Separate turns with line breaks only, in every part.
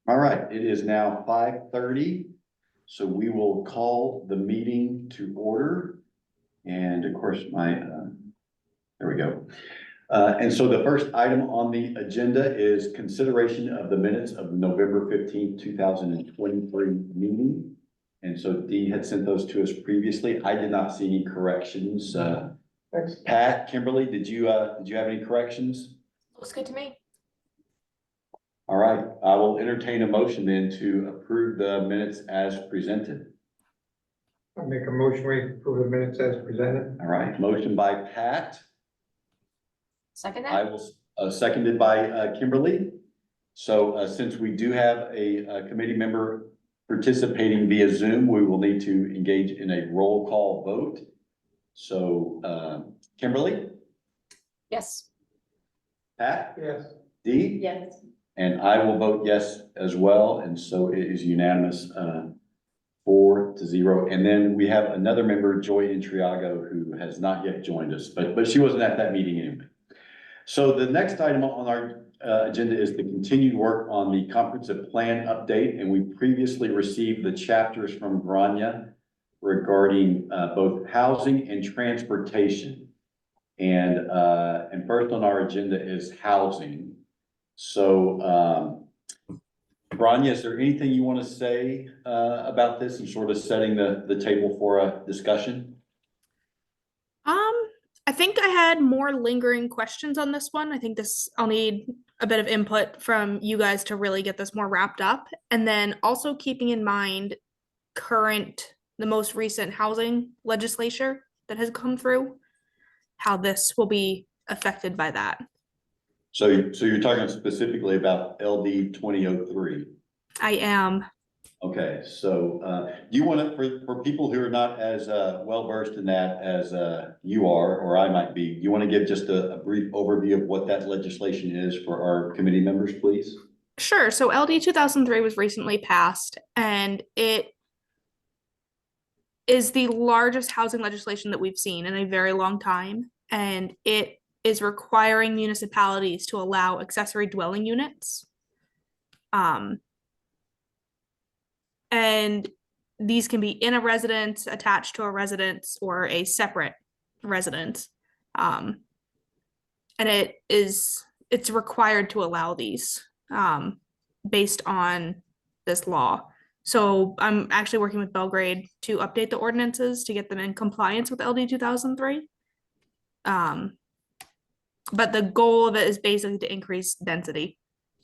All right, it is now 5:30, so we will call the meeting to order. And of course, there we go. And so the first item on the agenda is consideration of the minutes of November 15th, 2023 meeting. And so Dee had sent those to us previously. I did not see any corrections.
Thanks.
Pat, Kimberly, did you have any corrections?
Looks good to me.
All right, I will entertain a motion then to approve the minutes as presented.
I'll make a motion, we approve the minutes as presented.
All right, motion by Pat.
Second
I
that?
will, seconded by Kimberly. So since we do have a committee member participating via Zoom, we will need to engage in a roll call vote. So Kimberly,
Yes.
Pat,
Yes.
Dee?
Yes.
And I will vote yes as well, and so it is unanimous, 4-0. And then we have another member, Joy Intriago, who has not yet joined us, but she wasn't at that meeting anyway. So the next item on our agenda is the continued work on the comprehensive plan update, and we previously received the chapters from Grania regarding both housing and transportation. And first on our agenda is housing. So, Grania, is there anything you want to say about this and sort of setting the table for a discussion?
I think I had more lingering questions on this one. I think I'll need a bit of input from you guys to really get this more wrapped up. And then also keeping in mind the most recent housing legislature that has come through, how this will be affected by that.
So you're talking specifically about LD 2003.
I am.
Okay, so do you want to, for people who are not as well versed in that as you are, or I might be, do you want to give just a brief overview of what that legislation is for our committee members, please?
Sure. So LD 2003 was recently passed, and it is the largest housing legislation that we've seen in a very long time. And it is requiring municipalities to allow accessory dwelling units. And these can be in a residence, attached to a residence, or a separate residence. And it's required to allow these based on this law. So I'm actually working with Belgrade to update the ordinances to get them in compliance with LD 2003. But the goal of it is basically to increase density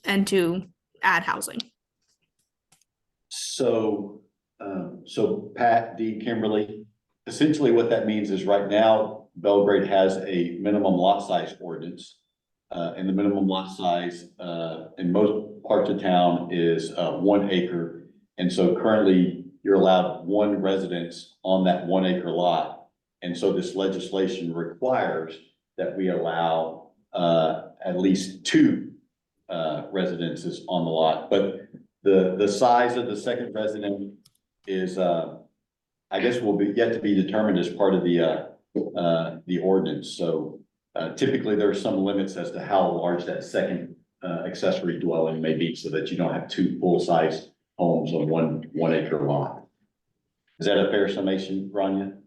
and to add housing.
So, Pat, Dee, Kimberly, essentially what that means is right now, Belgrade has a minimum lot size ordinance. And the minimum lot size, in most parts of town is 1 acre. And so currently you're allowed 1 residence on that 1 acre lot. And so this legislation requires that we allow at least 2 residences on the lot. But the size of the second resident is, I guess, will be yet to be determined as part of the ordinance. So typically there are some limits as to how large that second accessory dwelling may be, so that you don't have 2 full-size homes on 1 acre lot. Is that a fair summation, Grania?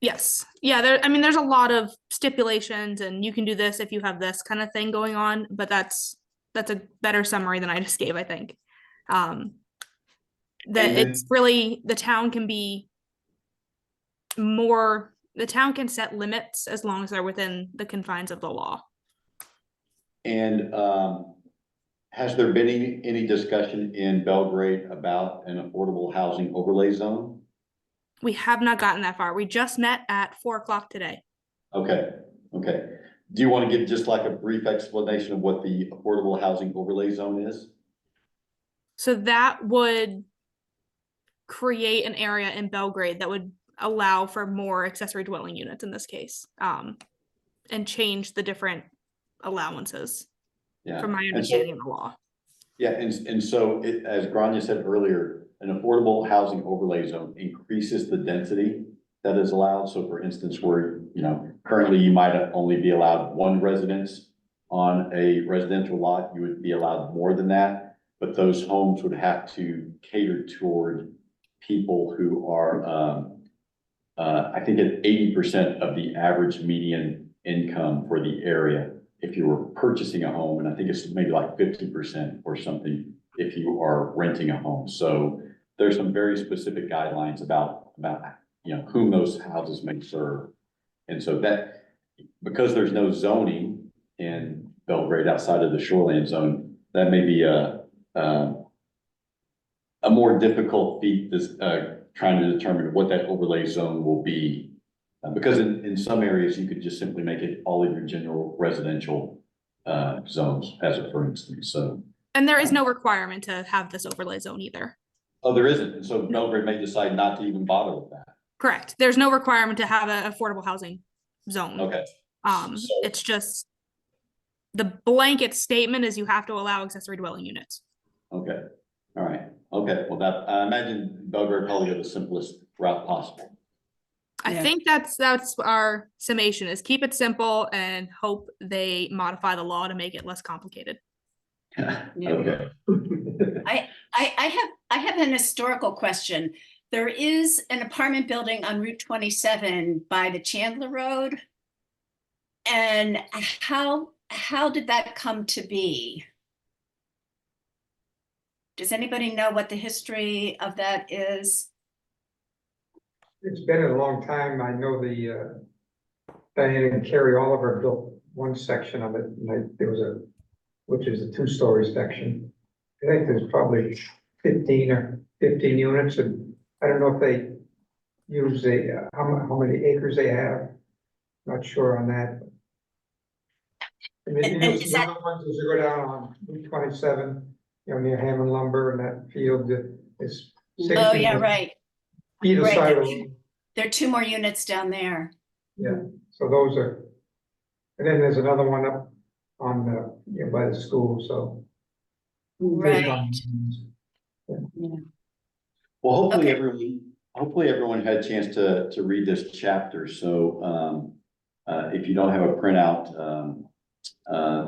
Yes. Yeah, there's a lot of stipulations, and you can do this if you have this kind of thing going on, but that's a better summary than I just gave, I think. That it's really, the town can set limits as long as they're within the confines of the law.
And has there been any discussion in Belgrade about an affordable housing overlay zone?
We have not gotten that far. We just met at 4:00 today.
Okay. Do you want to give just like a brief explanation of what the affordable housing overlay zone is?
So that would create an area in Belgrade that would allow for more accessory dwelling units in this case, and change the different allowances,
Yeah.
from my understanding of the law.
Yeah, and so as Grania said earlier, an affordable housing overlay zone increases the density that is allowed. So for instance, where, you know, currently you might only be allowed one residence on a residential lot, you would be allowed more than that. But those homes would have to cater toward people who are, I think at 80% of the average median income for the area if you were purchasing a home, and I think it's maybe like 50% or something if you are renting a home. So there's some very specific guidelines about, you know, whom those houses may serve. And so that, because there's no zoning in Belgrade outside of the shoreline zone, that may be a more difficult feat, this, trying to determine what that overlay zone will be. Because in some areas, you could just simply make it all of your general residential zones, as a for instance, so.
And there is no requirement to have this overlay zone either.
Oh, there isn't, and so Belgrade may decide not to even bother with that.
Correct. There's no requirement to have an affordable housing zone.
Okay. So-
It's just the blanket statement is you have to allow accessory dwelling units.
Okay, all right, okay, well, that, I imagine Belgrade probably go the simplest route possible.
I
Yeah.
think that's our summation is keep it simple and hope they modify the law to make it less complicated.
Okay.
I have an historical question. There is an apartment building on Route 27 by the Chandler Road. And how did that come to be? Does anybody know what the history of that is?
It's been a long time. I know the, Diane and Carrie Oliver built one section of it, and there was which is a 2-story section. I think there's probably 15 units, and I don't know if they use how many acres they have. Not sure on that. And then,
And is that-
the other ones as you go down on Route 27, you know, near Hammond Lumber and that field is.
Oh, yeah, right.
Either
Right,
side of
there-
them,
There are 2 more units down there.
yeah, so those are, and then there's another one up on the, you know, by the school, so.
Right.
Well, hopefully
Okay.
everyone had a chance to read this chapter, so, if you don't have a printout,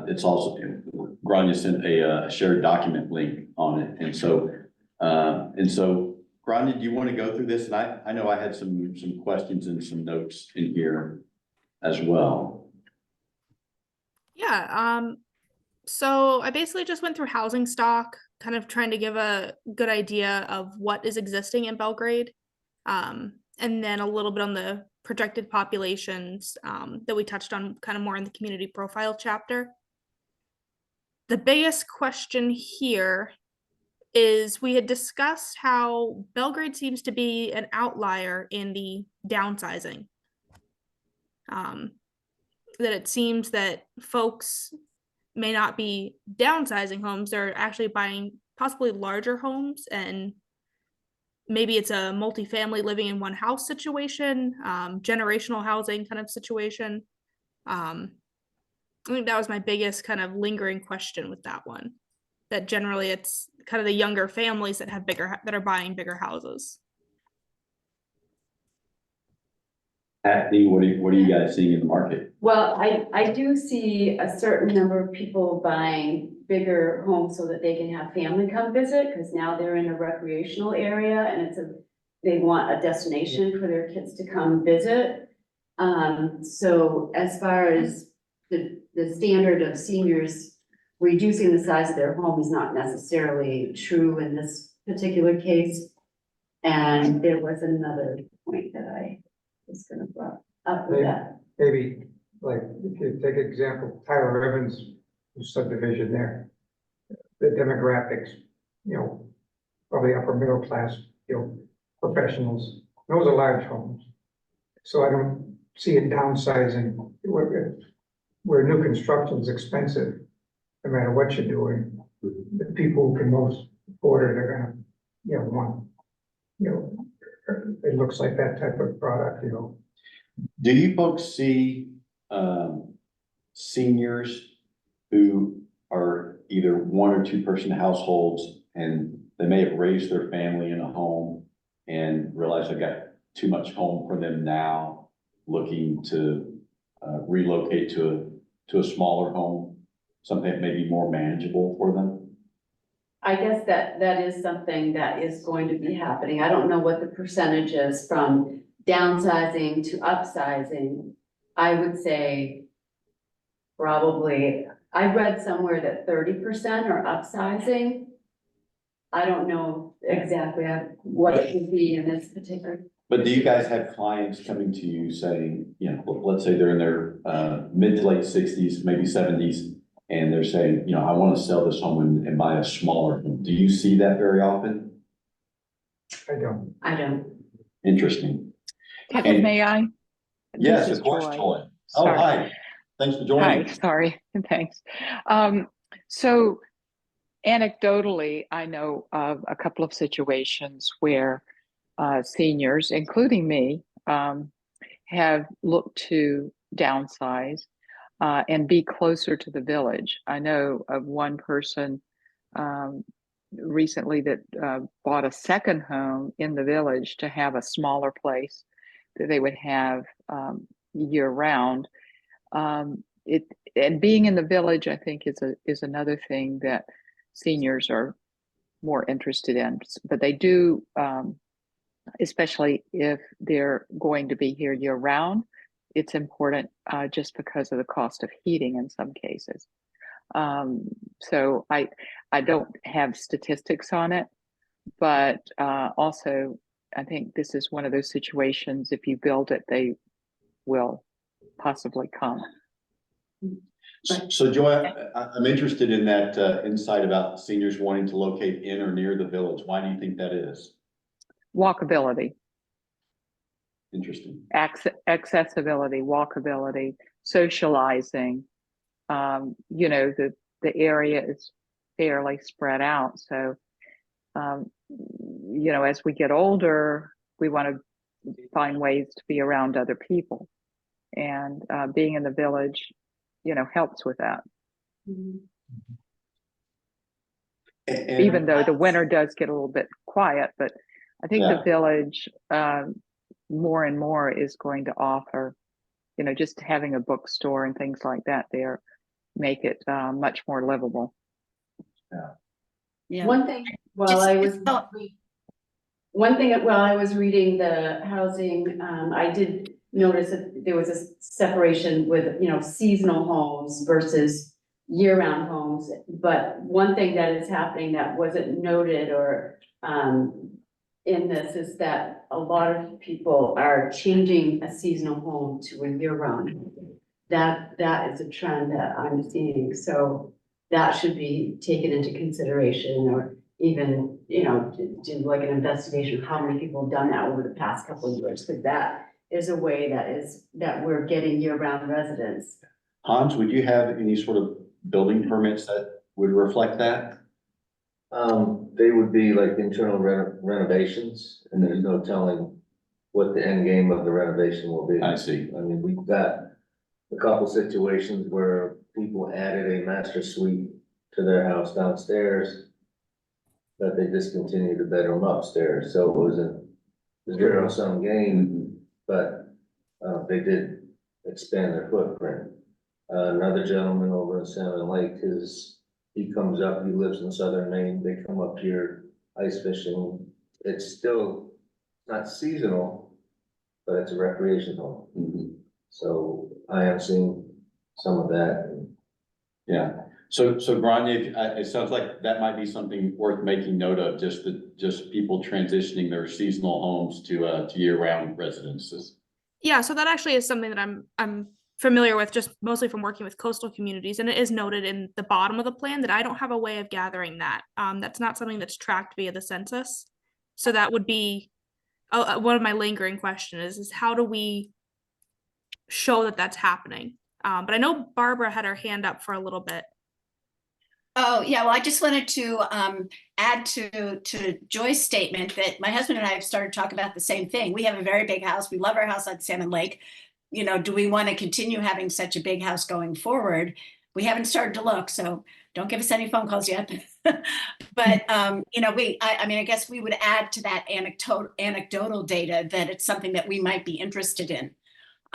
it's also, Grania sent a shared document link on it, and so, Grania, do you want to go through this? And I know I had some questions and some notes in here as well.
Yeah, so I basically just went through housing stock, kind of trying to give a good idea of what is existing in Belgrade. And then a little bit on the projected populations that we touched on kind of more in the community profile chapter. The biggest question here is we had discussed how Belgrade seems to be an outlier in the downsizing. That it seems that folks may not be downsizing homes, they're actually buying possibly larger homes, and maybe it's a multifamily living in one house situation, generational housing kind of situation. I think that was my biggest kind of lingering question with that one. That generally it's kind of the younger families that have that are buying bigger houses.
Patty, what are you guys seeing in the market?
Well, I do see a certain number of people buying bigger homes so that they can have family come visit, because now they're in a recreational area and they want a destination for their kids to come visit. So as far as the standard of seniors reducing the size of their home is not necessarily true in this particular case. And there was another point that I was gonna bring up with that.
Maybe, like, if you take example, Tyler Evans subdivision there, the demographics, you know, probably upper middle class, you know, professionals, those are large homes. So I don't see it downsizing where new construction is expensive, no matter what you're doing. The people who can most afford it are gonna, you know, want, you know, it looks like that type of product, you know.
Do you folks see, seniors who are either 1 or 2 person households and they may have raised their family in a home and realized they've got too much home for them now, looking to relocate to a smaller home, something that may be more manageable for them?
I guess that is something that is going to be happening. I don't know what the percentage is from downsizing to upsizing. I would say probably, I read somewhere that 30% are upsizing. I don't know exactly what it would be in this particular.
But do you guys have clients coming to you saying, you know, let's say they're in their mid to late 60s, maybe 70s, and they're saying, you know, I want to sell this home and buy a smaller home. Do you see that very often?
I don't.
Interesting.
Kevin,
And-
may I?
Yes,
This
of
is
course,
Joy.
Joy. Oh,
Sorry.
hi. Thanks for
Hi,
joining.
sorry, thanks. So anecdotally, I know of a couple of situations where seniors, including me, have looked to downsize and be closer to the village. I know of one person recently that bought a second home in the village to have a smaller place that they would have year round. And being in the village, I think, is another thing that seniors are more interested in. But they do, especially if they're going to be here year round, it's important just because of the cost of heating in some cases. So I don't have statistics on it, but also I think this is one of those situations, if you build it, they will possibly come.
So Joy, I'm interested in that insight about seniors wanting to locate in or near the village. Why do you think that is?
Walkability,
Interesting.
accessibility, walkability, socializing. You know, the area is fairly spread out. So, you know, as we get older, we want to find ways to be around other people. And being in the village, you know, helps with that.
And-
Even though the winter does get a little bit quiet, but I think
Yeah.
the village more and more is going to offer, you know, just having a bookstore and things like that there make it much more livable.
Yeah.
One thing, while I was,
Oh.
while I was reading the housing, I did notice that there was a separation with, you know, seasonal homes versus year-round homes. But one thing that is happening that wasn't noted or in this is that a lot of people are changing a seasonal home to a year-round. That is a trend that I'm seeing, so that should be taken into consideration, or even, you know, do like an investigation of how many people have done that over the past couple of years, because that is a way that we're getting year-round residents.
Hans, would you have any sort of building permits that would reflect that?
They would be like internal renovations, and there's no telling what the end game of the renovation will be.
I see.
I mean, we've got a couple situations where people added a master suite to their house downstairs, but they discontinued the bedroom upstairs, so it was a zero-sum game, but they did expand their footprint. Another gentleman over in Salmon Lake, he comes up, he lives in southern Maine, they come up here ice fishing. It's still not seasonal, but it's a recreational.
Mhm.
So I am seeing some of that.
Yeah. So Grania, it sounds like that might be something worth making note of, just people transitioning their seasonal homes to year-round residences.
Yeah, so that actually is something that I'm familiar with, just mostly from working with coastal communities, and it is noted in the bottom of the plan that I don't have a way of gathering that. That's not something that's tracked via the census. So that would be one of my lingering questions is how do we show that that's happening? But I know Barbara had her hand up for a little bit.
Oh, yeah, well, I just wanted to add to Joy's statement that my husband and I have started talking about the same thing. We have a very big house. We love our house on Salmon Lake. You know, do we want to continue having such a big house going forward? we haven't started to look, so don't give us any phone calls yet. But, you know, I mean, I guess we would add to that anecdotal data that it's something that we might be interested in.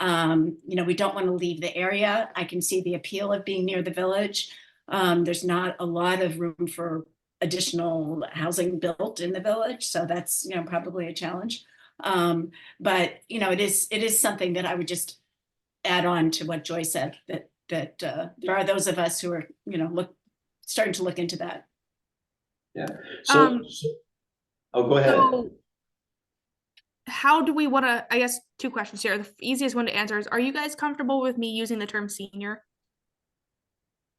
You know, we don't want to leave the area. I can see the appeal of being near the village. There's not a lot of room for additional housing built in the village, so that's, you know, probably a challenge. But, you know, it is something that I would just add on to what Joy said, that there are those of us who are, you know, starting to look into that.
Yeah. So, oh, go ahead.
So how do we want to, I guess, two questions here. The easiest one to answer is, are you guys comfortable with me using the term senior?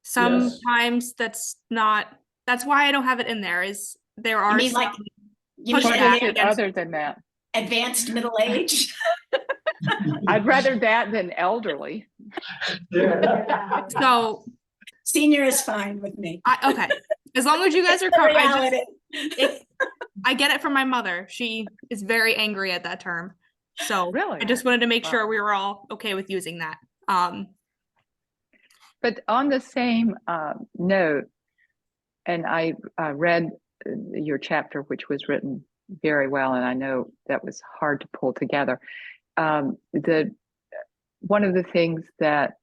Sometimes that's why I don't have it in there, is there are
mean, like,
some
You mean
What
pushback
is it
against-
other than that?
advanced middle age?
I'd rather that than elderly.
Yeah.
So
Senior is fine with me.
okay, as long as you guys are
The
comfortable.
reality.
I get it from my mother. She is very angry at that term. So
Really?
I just wanted to make
Wow.
sure we were all okay with using that.
But on the same note, and I read your chapter, which was written very well, and I know that was hard to pull together. One of the things that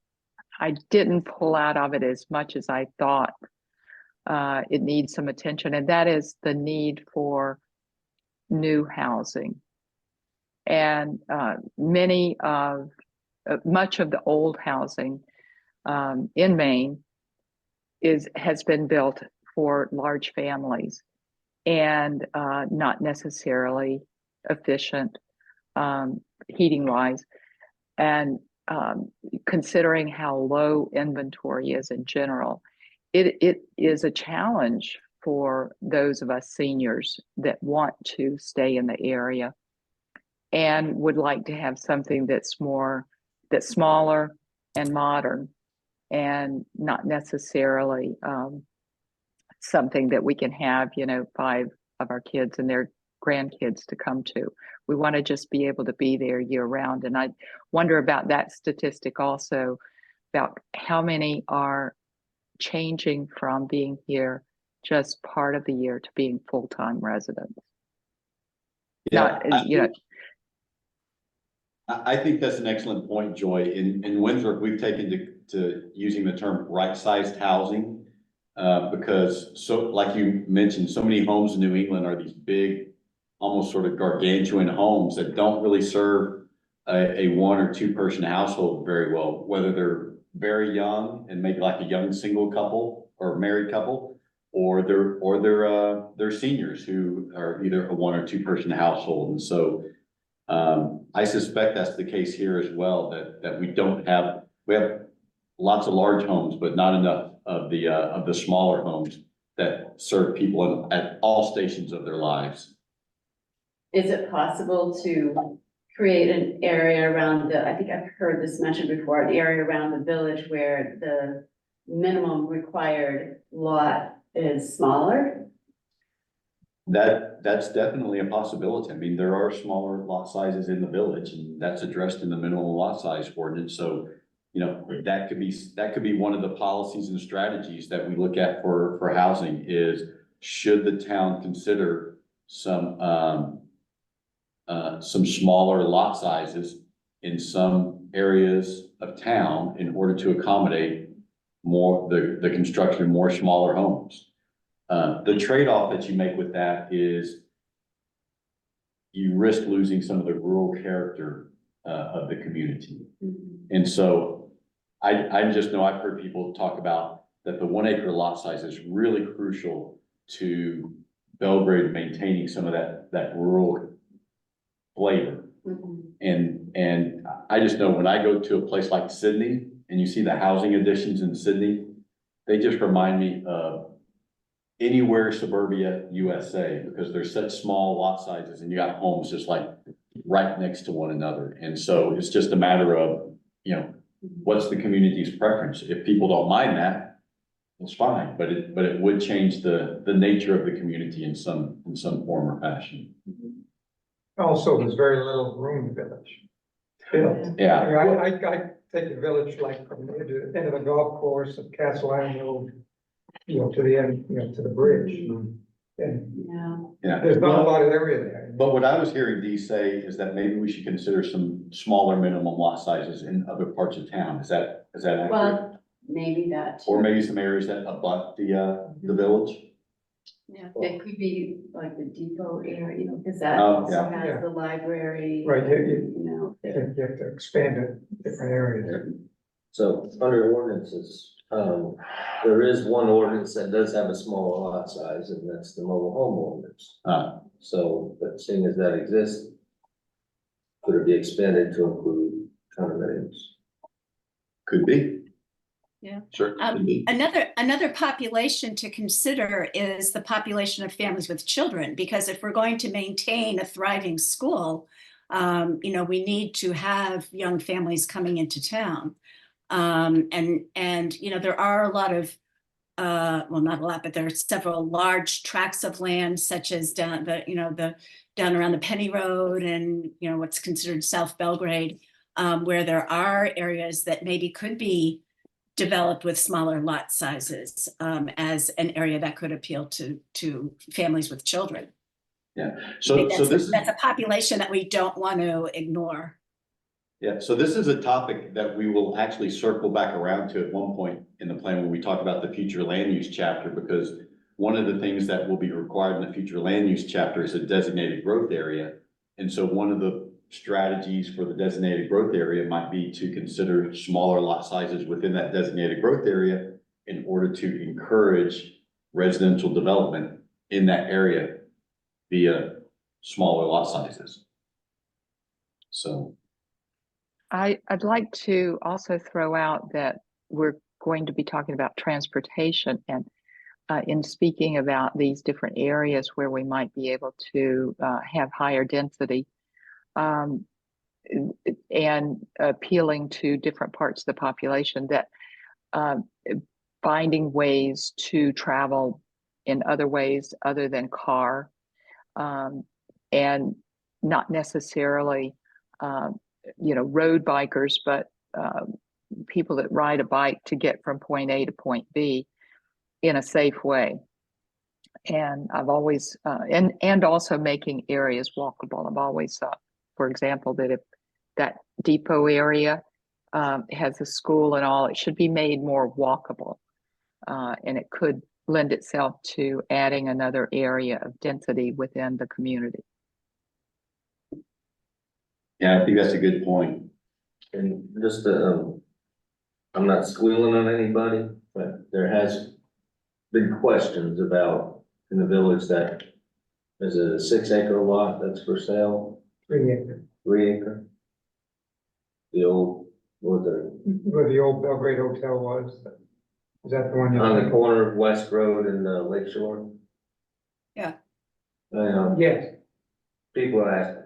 I didn't pull out of it as much as I thought it needs some attention, and that is the need for new housing. And much of the old housing in Maine has been built for large families and not necessarily efficient heating wise. And considering how low inventory is in general, it is a challenge for those of us seniors that want to stay in the area and would like to have something that's smaller and modern, and not necessarily something that we can have, 5 of our kids and their grandkids to come to. We want to just be able to be there year round. And I wonder about that statistic also, about how many are changing from being here just part of the year to being full-time residents.
I think that's an excellent point, Joy. In Winthrop, we've taken to using the term right-sized housing because, so like you mentioned, so many homes in New England are these big, almost sort of gargantuan homes that don't really serve a 1 or 2 person household very well, whether they're very young and maybe like a young single couple or married couple, or they're seniors who are either a 1 or 2 person household. And so I suspect that's the case here as well, that we have lots of large homes, but not enough of the smaller homes that serve people at all stations of their lives.
Is it possible to create an area around I think I've heard this mentioned before, an area around the village where the minimum required lot is smaller?
That's definitely a possibility. I mean, there are smaller lot sizes in the village, and that's addressed in the minimum lot size ordinance. So, that could be one of the policies and strategies that we look at for housing is, should the town consider some smaller lot sizes in some areas of town in order to accommodate more the construction of more smaller homes. The trade-off that you make with that is you risk losing some of the rural character of the community. And so I just know I've heard people talk about that the 1 acre lot size is really crucial to Belgrade maintaining some of that rural flavor. And I just know when I go to a place like Sydney and you see the housing additions in Sydney, they just remind me of anywhere suburbia USA, because they're such small lot sizes and you got homes just like right next to one another. And so it's just a matter of, what's the community's preference? If people don't mind that, it's fine, but it would change the nature of the community in some form or fashion.
Also, there's very little room in the village. built.
Yeah,
I take a village like from the end of the golf course of Castle Island Road, to the end, to the bridge. And
Yeah.
yeah.
there's not a
Well,
lot of area there.
but what I was hearing Dee say is that maybe we should consider some smaller minimum lot sizes in other parts of town. Is that accurate?
Well, maybe that too.
Or maybe some areas that abut the village?
Yeah.
It could be like the depot area, because that
Oh,
also
yeah.
Yeah.
has the library.
Right,
You
You have to expand it, different areas.
So under ordinances, there is one ordinance that does have a smaller lot size, and that's the mobile home ordinance. So, but seeing as that exists, could it be expanded to include condominiums?
Could be.
Yeah.
Sure. Could be.
Another population to consider is the population of families with children, because if we're going to maintain a thriving school, we need to have young families coming into town. There are a lot of, well, not a lot, but there are several large tracts of land, such as down around the Penny Road and, what's considered South Belgrade, where there are areas that maybe could be developed with smaller lot sizes, as an area that could appeal to families with children. I
So
think
this is.
that's a population that we don't want to ignore.
Yeah, so this is a topic that we will actually circle back around to at one point in the plan when we talk about the future land use chapter, because one of the things that will be required in the future land use chapter is a designated growth area. And so one of the strategies for the designated growth area might be to consider smaller lot sizes within that designated growth area in order to encourage residential development in that area via smaller lot sizes. So.
I'd like to also throw out that we're going to be talking about transportation, and in speaking about these different areas where we might be able to have higher density, and appealing to different parts of the population, that finding ways to travel in other ways other than car, and not necessarily road bikers, but people that ride a bike to get from point A to point B in a safe way. And I've always, and also making areas walkable. I've always thought, for example, that if that depot area has a school and all, it should be made more walkable. And it could lend itself to adding another area of density within the community.
Yeah, I think that's a good point.
And just, I'm not squealing on anybody, but there has been questions about in the village that there's a 6-acre lot that's for sale,
3 acre,
3 acre. The old, what
where the old Belgrade Hotel was. Is that the one?
on the corner of West Road and Lake Shore?
Yeah.
Yes,
People ask,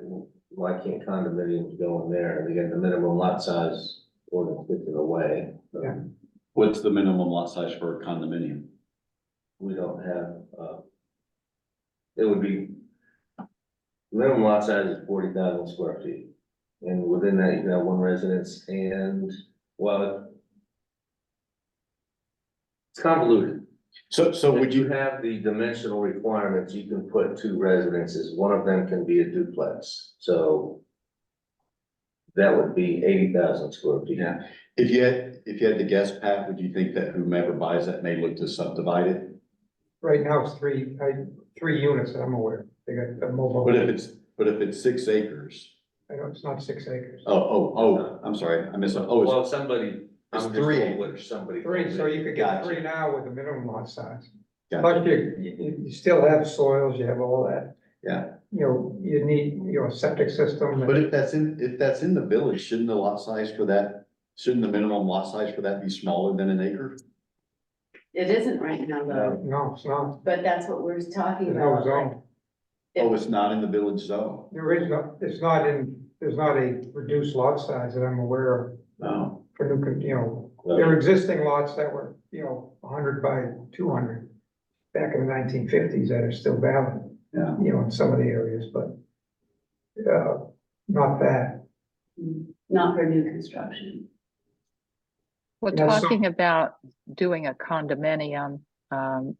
why can't condominiums go in there? They get the minimum lot size ordinance gets in the way.
Yeah.
What's the minimum lot size for a condominium?
We don't have, it would be, minimum lot size is 40,000 square feet. And within that, you can have one residence and, well, it's convoluted.
So would
If
you
you have the dimensional requirements, you can put 2 residences. One of them can be a duplex, so that would be 80,000 square feet.
Yeah, if you had to guess, Pat, would you think that whomever buys that may look to subdivide it?
right now it's 3 units that I'm aware of. They got a mobile.
But if it's 6 acres,
I know it's not 6 acres.
I'm sorry, I missed,
Well, somebody,
it's
I'm just
3
going with
acres.
somebody.
3, so you could get
Gotcha.
3 now with a minimum lot size.
Gotcha.
But you still have soils, you have all that.
Yeah.
You need, a septic system.
But if that's in the village, shouldn't the minimum lot size for that be smaller than an acre?
It isn't right now though,
No, it's not.
but that's what we're talking
There's no
about. like,
zone.
Oh, it's not in the village zone?
There is no, there's not a reduced lot size that I'm aware of
No.
for there are existing lots that were, 100 by 200 back in the 1950s that are still valid,
Yeah.
in some of the areas, but not that.
not for new construction.
Well,
Yeah, so-
talking about doing a condominium,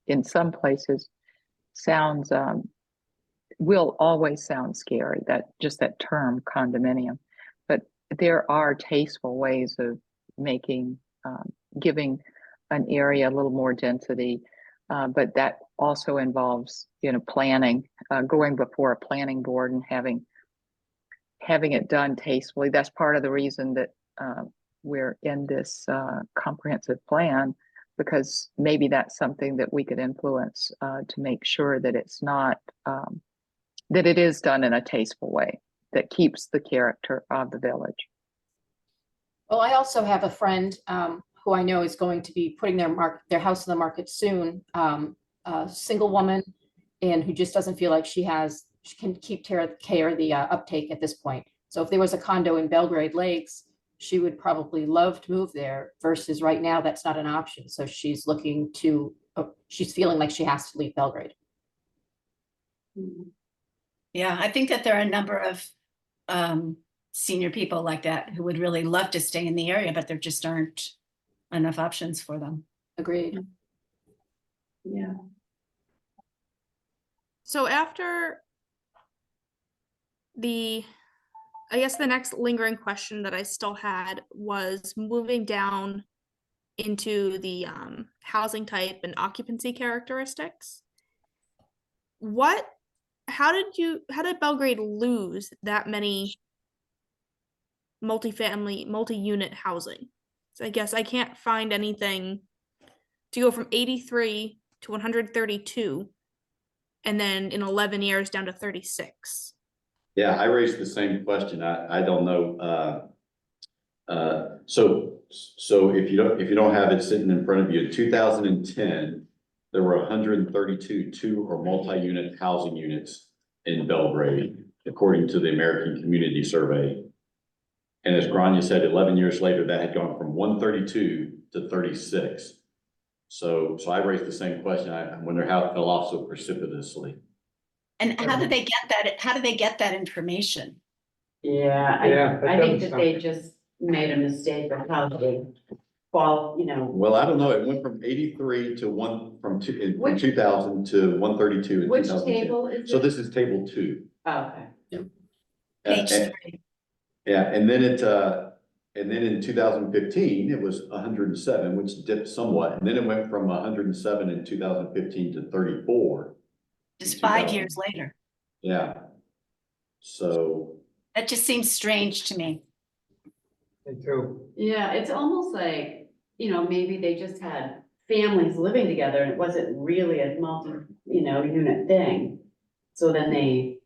in some places sounds, will always sound scary, that just that term condominium. But there are tasteful ways of making, giving an area a little more density. But that also involves, planning, going before a planning board and having it done tastefully. That's part of the reason that, we're in this, comprehensive plan, because maybe that's something that we could influence, to make sure that it's not, that it is done in a tasteful way that keeps the character of the village.
Well, I also have a friend who I know is going to be putting their house on the market soon. A single woman, and who just doesn't feel like she can keep care of the uptake at this point. So if there was a condo in Belgrade Lakes, she would probably love to move there, versus right now that's not an option. So she's looking to, she's feeling like she has to leave Belgrade.
Yeah, I think that there are a number of senior people like that who would really love to stay in the area, but there just aren't enough options for them.
Agreed.
Yeah.
So after I guess the next lingering question that I still had was moving down into the housing type and occupancy characteristics. How did Belgrade lose that many multi-unit housing? So I guess I can't find anything to go from 83 to 132, and then in 11 years down to 36.
Yeah, I raised the same question. I don't know. So if you don't have it sitting in front of you, in 2010, there were 132 two or multi-unit housing units in Belgrade, according to the American Community Survey. And as Grania said, 11 years later, that had gone from 132 to 36. So I raised the same question. I wonder how it fell off so precipitously.
And how do they get that? How do they get that information?
Yeah,
Yeah, that
I think
doesn't
that they
sound-
just made a mistake of how they fall,
Well, I don't know. It went from 83 to from
Which-
2000 to 132 in
which
2010.
table is
So
it?
this is table 2.
Oh, okay.
Page
And-
3.
Yeah, and then in 2015, it was 107, which dipped somewhat. And then it went from 107 in 2015 to 34.
Just 5 years later.
Yeah. So,
That just seems strange to me.
Me too.
Yeah, it's almost like, maybe they just had families living together and it wasn't really a unit thing. So then they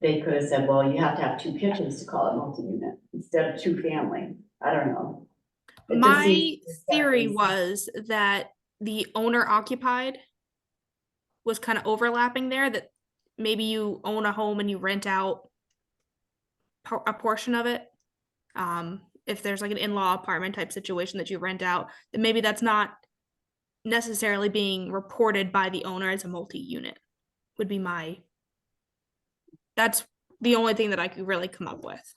could have said, well, you have to have 2 kitchens to call it multi-unit instead of 2 family. I don't know. It just
My
seems
theory
exactly-
was that the owner occupied was kind of overlapping there, that maybe you own a home and you rent out a portion of it. If there's like an in-law apartment type situation that you rent out, then maybe that's not necessarily being reported by the owner as a multi-unit, would be that's the only thing that I could really come up with.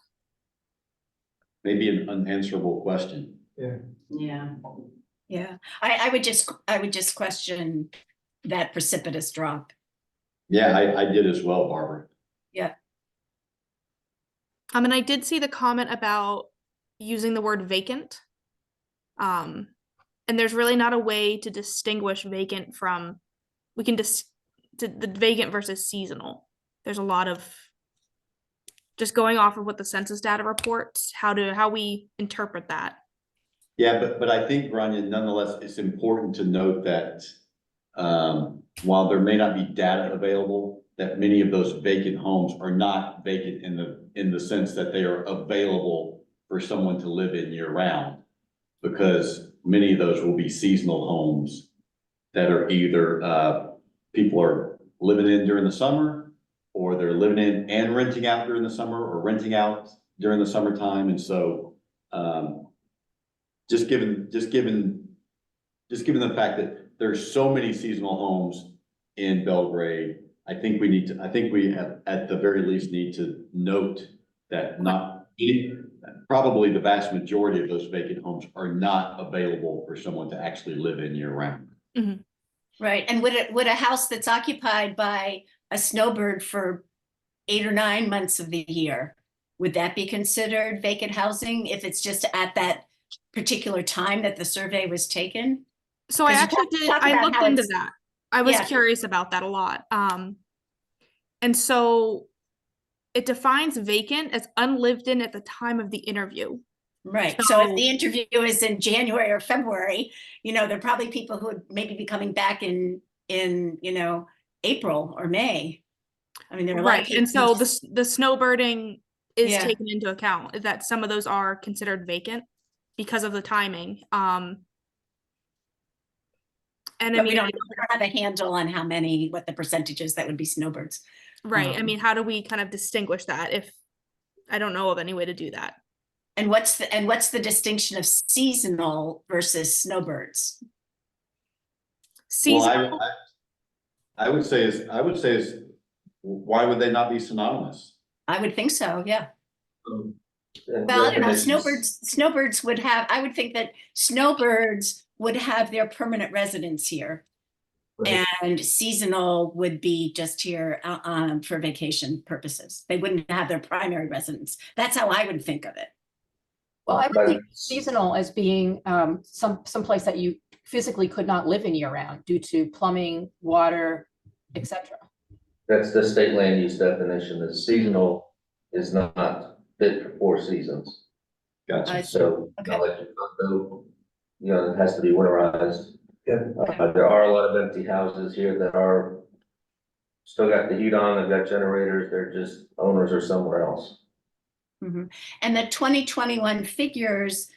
maybe an unanswerable question.
Yeah.
Yeah.
Yeah, I would just question that precipitous drop.
Yeah, I did as well, Barbara.
And I did see the comment about using the word vacant. And there's really not a way to distinguish vacant from, we can the vacant versus seasonal. There's a lot of, just going off of what the census data reports, how we interpret that.
Yeah, but I think, Grania, nonetheless, it's important to note that while there may not be data available, that many of those vacant homes are not vacant in the sense that they are available for someone to live in year round. Because many of those will be seasonal homes that are either people are living in during the summer, or they're living in and renting out during the summer, or renting out during the summertime. And so just given the fact that there's so many seasonal homes in Belgrade, I think we have, at the very least, need to note that not Probably the vast majority of those vacant homes are not available for someone to actually live in year round.
Right, and would a house that's occupied by a snowbird for 8 or 9 months of the year, would that be considered vacant housing if it's just at that particular time that the survey was taken?
So I
'Cause you
actually
talk
I
about
looked
how
into
it's-
that. I was
Yeah.
curious about that a lot. And so it defines vacant as unlived in at the time of the interview.
Right, so if
So-
the interview is in January or February, there are probably people who would maybe be coming back in, April or May. I mean, there are a lot of
Right,
people.
and
who
so
just-
the snowbirding is
Yeah.
taken into account, that some of those are considered vacant because of the timing. And I
But we
mean,
don't have a handle on what the percentages that would be snowbirds.
right, I
Um,
mean, how do we kind of distinguish that if, I don't know of any way to do that.
And what's the distinction of seasonal versus snowbirds?
Well,
Seasonal,
I would say is, why would they not be synonymous?
I would think so, yeah.
And
Well, I don't know,
definitions-
snowbirds would have, I would think that snowbirds would have their permanent residence here.
Right.
And seasonal would be just here for vacation purposes. They wouldn't have their primary residence. That's how I would think of it.
Well, I would
But-
think seasonal as being someplace that you physically could not live in year round due to plumbing, water, etc.
That's the state land use definition, the seasonal is not fit for 4 seasons.
Gotcha.
I-
So,
Okay.
like your condo, it has to be winterized.
Yeah.
There are a lot of empty houses here that are still got the heat on, they've got generators, they're just owners are somewhere else.
And the 2021 figures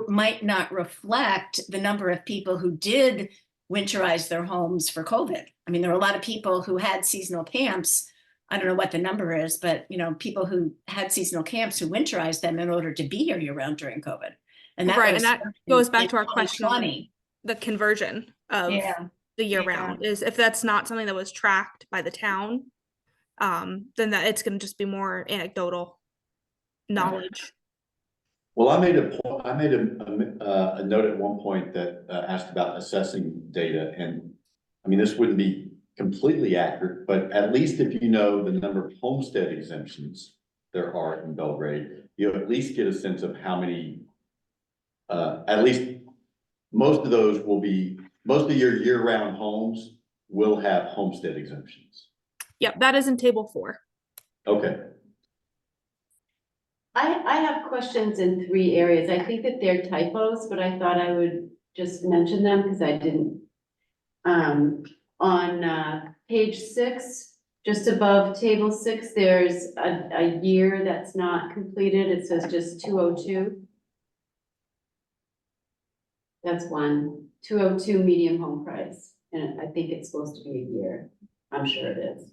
might not reflect the number of people who did winterize their homes for COVID. I mean, there are a lot of people who had seasonal camps. I don't know what the number is, but people who had seasonal camps who winterized them in order to be here year round during COVID. And that
Right,
was
and that
in-
goes back
in
to our question on
2020.
the conversion of
Yeah,
the year
yeah.
round, is if that's not something that was tracked by the town, then that it's gonna just be more anecdotal knowledge.
Well, I made a note at one point that asked about assessing data, and I mean, this wouldn't be completely accurate, but at least if you know the number of homestead exemptions there are in Belgrade, you at least get a sense of how many, at least most of your year-round homes will have homestead exemptions.
Yep, that is in table 4.
Okay.
I have questions in 3 areas. I think that they're typos, but I thought I would just mention them because I didn't. On page 6, just above table 6, there's a year that's not completed. It says just 202. That's one. 202 medium home price, and I think it's supposed to be a year. I'm sure it is.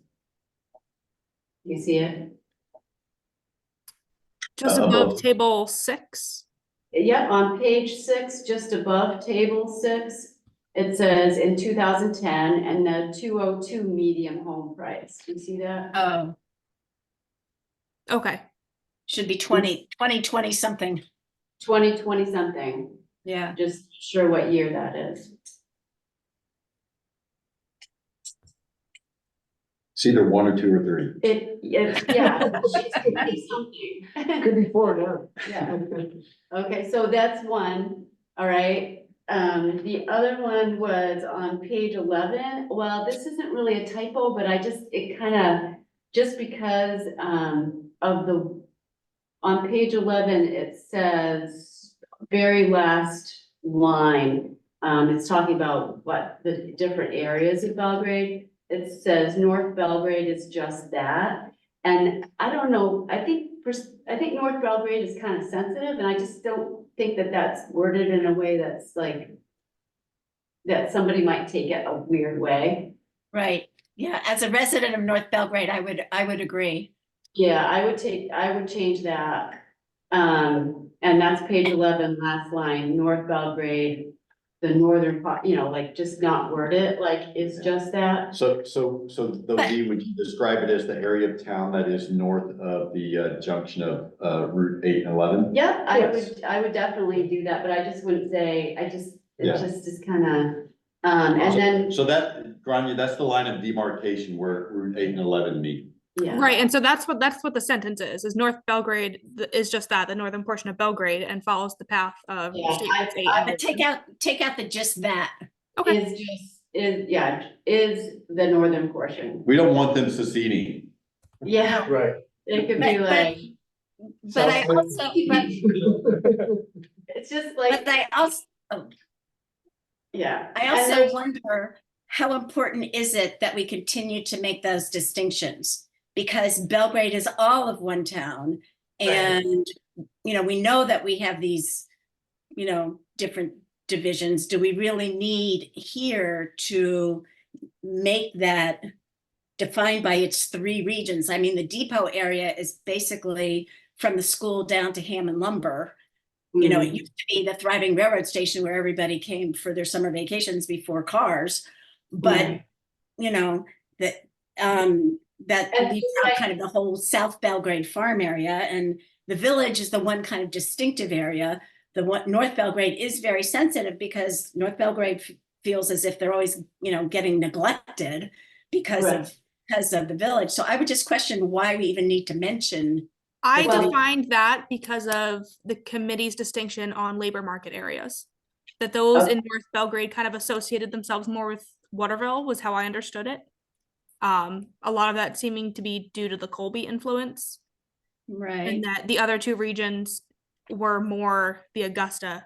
You see it?
Just above table 6.
Yeah, on page 6, just above table 6, it says in 2010 and the 202 medium home price. Do you see that?
Oh,
Okay,
should be 2020 something.
2020 something.
Yeah.
Just sure what year that is.
It's either 1 or 2 or 3.
It's yeah. It could be something.
Could be 4 now.
Yeah. Okay, so that's one. All right. The other one was on page 11. Well, this isn't really a typo, but it kind of, just because, on page 11, it says, very last line, it's talking about what the different areas of Belgrade. It says North Belgrade is just that. And I don't know, I think North Belgrade is kind of sensitive, and I just don't think that that's worded in a way that's like, that somebody might take it a weird way.
Right, yeah, as a resident of North Belgrade, I would agree.
Yeah, I would change that. And that's page 11, last line, North Belgrade the northern part, you know, like just not word it, like it's just that.
So though, Dee, would you describe it as the area of town that is north of the junction of Route 8 and 11?
Yeah,
Yes.
I would definitely do that, but I just wouldn't say,
Yeah.
it just is kind of, and then,
So that, Grania, that's the line of demarcation where Route 8 and 11 meet.
yeah.
Right, and so that's what the sentence is North Belgrade is just that, the northern portion of Belgrade, and follows the path of
Yeah,
State Routes 8
I-
and
But take out the just that.
Okay.
Is the northern portion.
We don't want them seceding.
Yeah,
Right.
it could
But-
be
but-
like,
But I also,
it's just like,
but I also,
yeah.
I
And
also
there's-
wonder, how important is it that we continue to make those distinctions? Because Belgrade is all of one town, and, you know, we know that we have these, you know, different divisions. Do we really need here to make that defined by its three regions? I mean, the depot area is basically from the school down to Hammond Lumber. You know, it used to be the thriving railroad station where everybody came for their summer vacations before cars. But, you know, that
And
leaves
like-
out kind of the whole South Belgrade farm area, and the village is the one kind of distinctive area. The one, North Belgrade is very sensitive because North Belgrade feels as if they're always, you know, getting neglected because of the village. So I would just question why we even need to mention.
I
Well-
defined that because of the committee's distinction on labor market areas. That those in North Belgrade kind of associated themselves more with Waterville was how I understood it. A lot of that seeming to be due to the Colby influence,
Right.
and that the other two regions were more the Augusta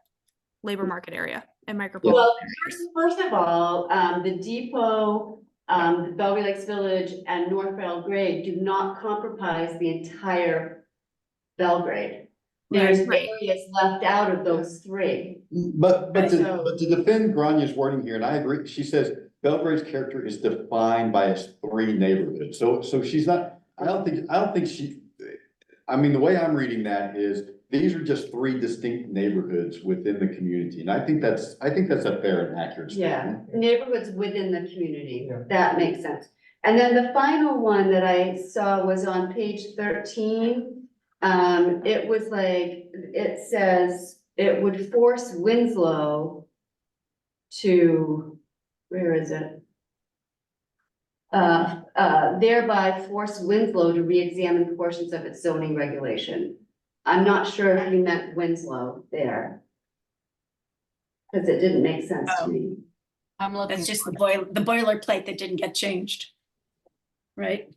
labor market area and micropolitan.
Well, first of all, the depot, Belgrade Lakes Village and North Belgrade do not comprise the entire Belgrade. There's
Right.
areas left out of those three.
But
So-
to defend Grania's wording here, and I agree, she says Belgrade's character is defined by its three neighborhoods. So she's not, I don't think she, I mean, the way I'm reading that is these are just three distinct neighborhoods within the community. And I think that's a fair and accurate
Yeah,
statement.
neighborhoods within the community,
Yeah.
that makes sense. And then the final one that I saw was on page 13. It was like, it says it would force Winslow to, where is it? Thereby force Winslow to re-examine portions of its zoning regulation. I'm not sure if you meant Winslow there. Cause it didn't make sense to me.
I'm looking.
That's just the boilerplate that didn't get changed. Right?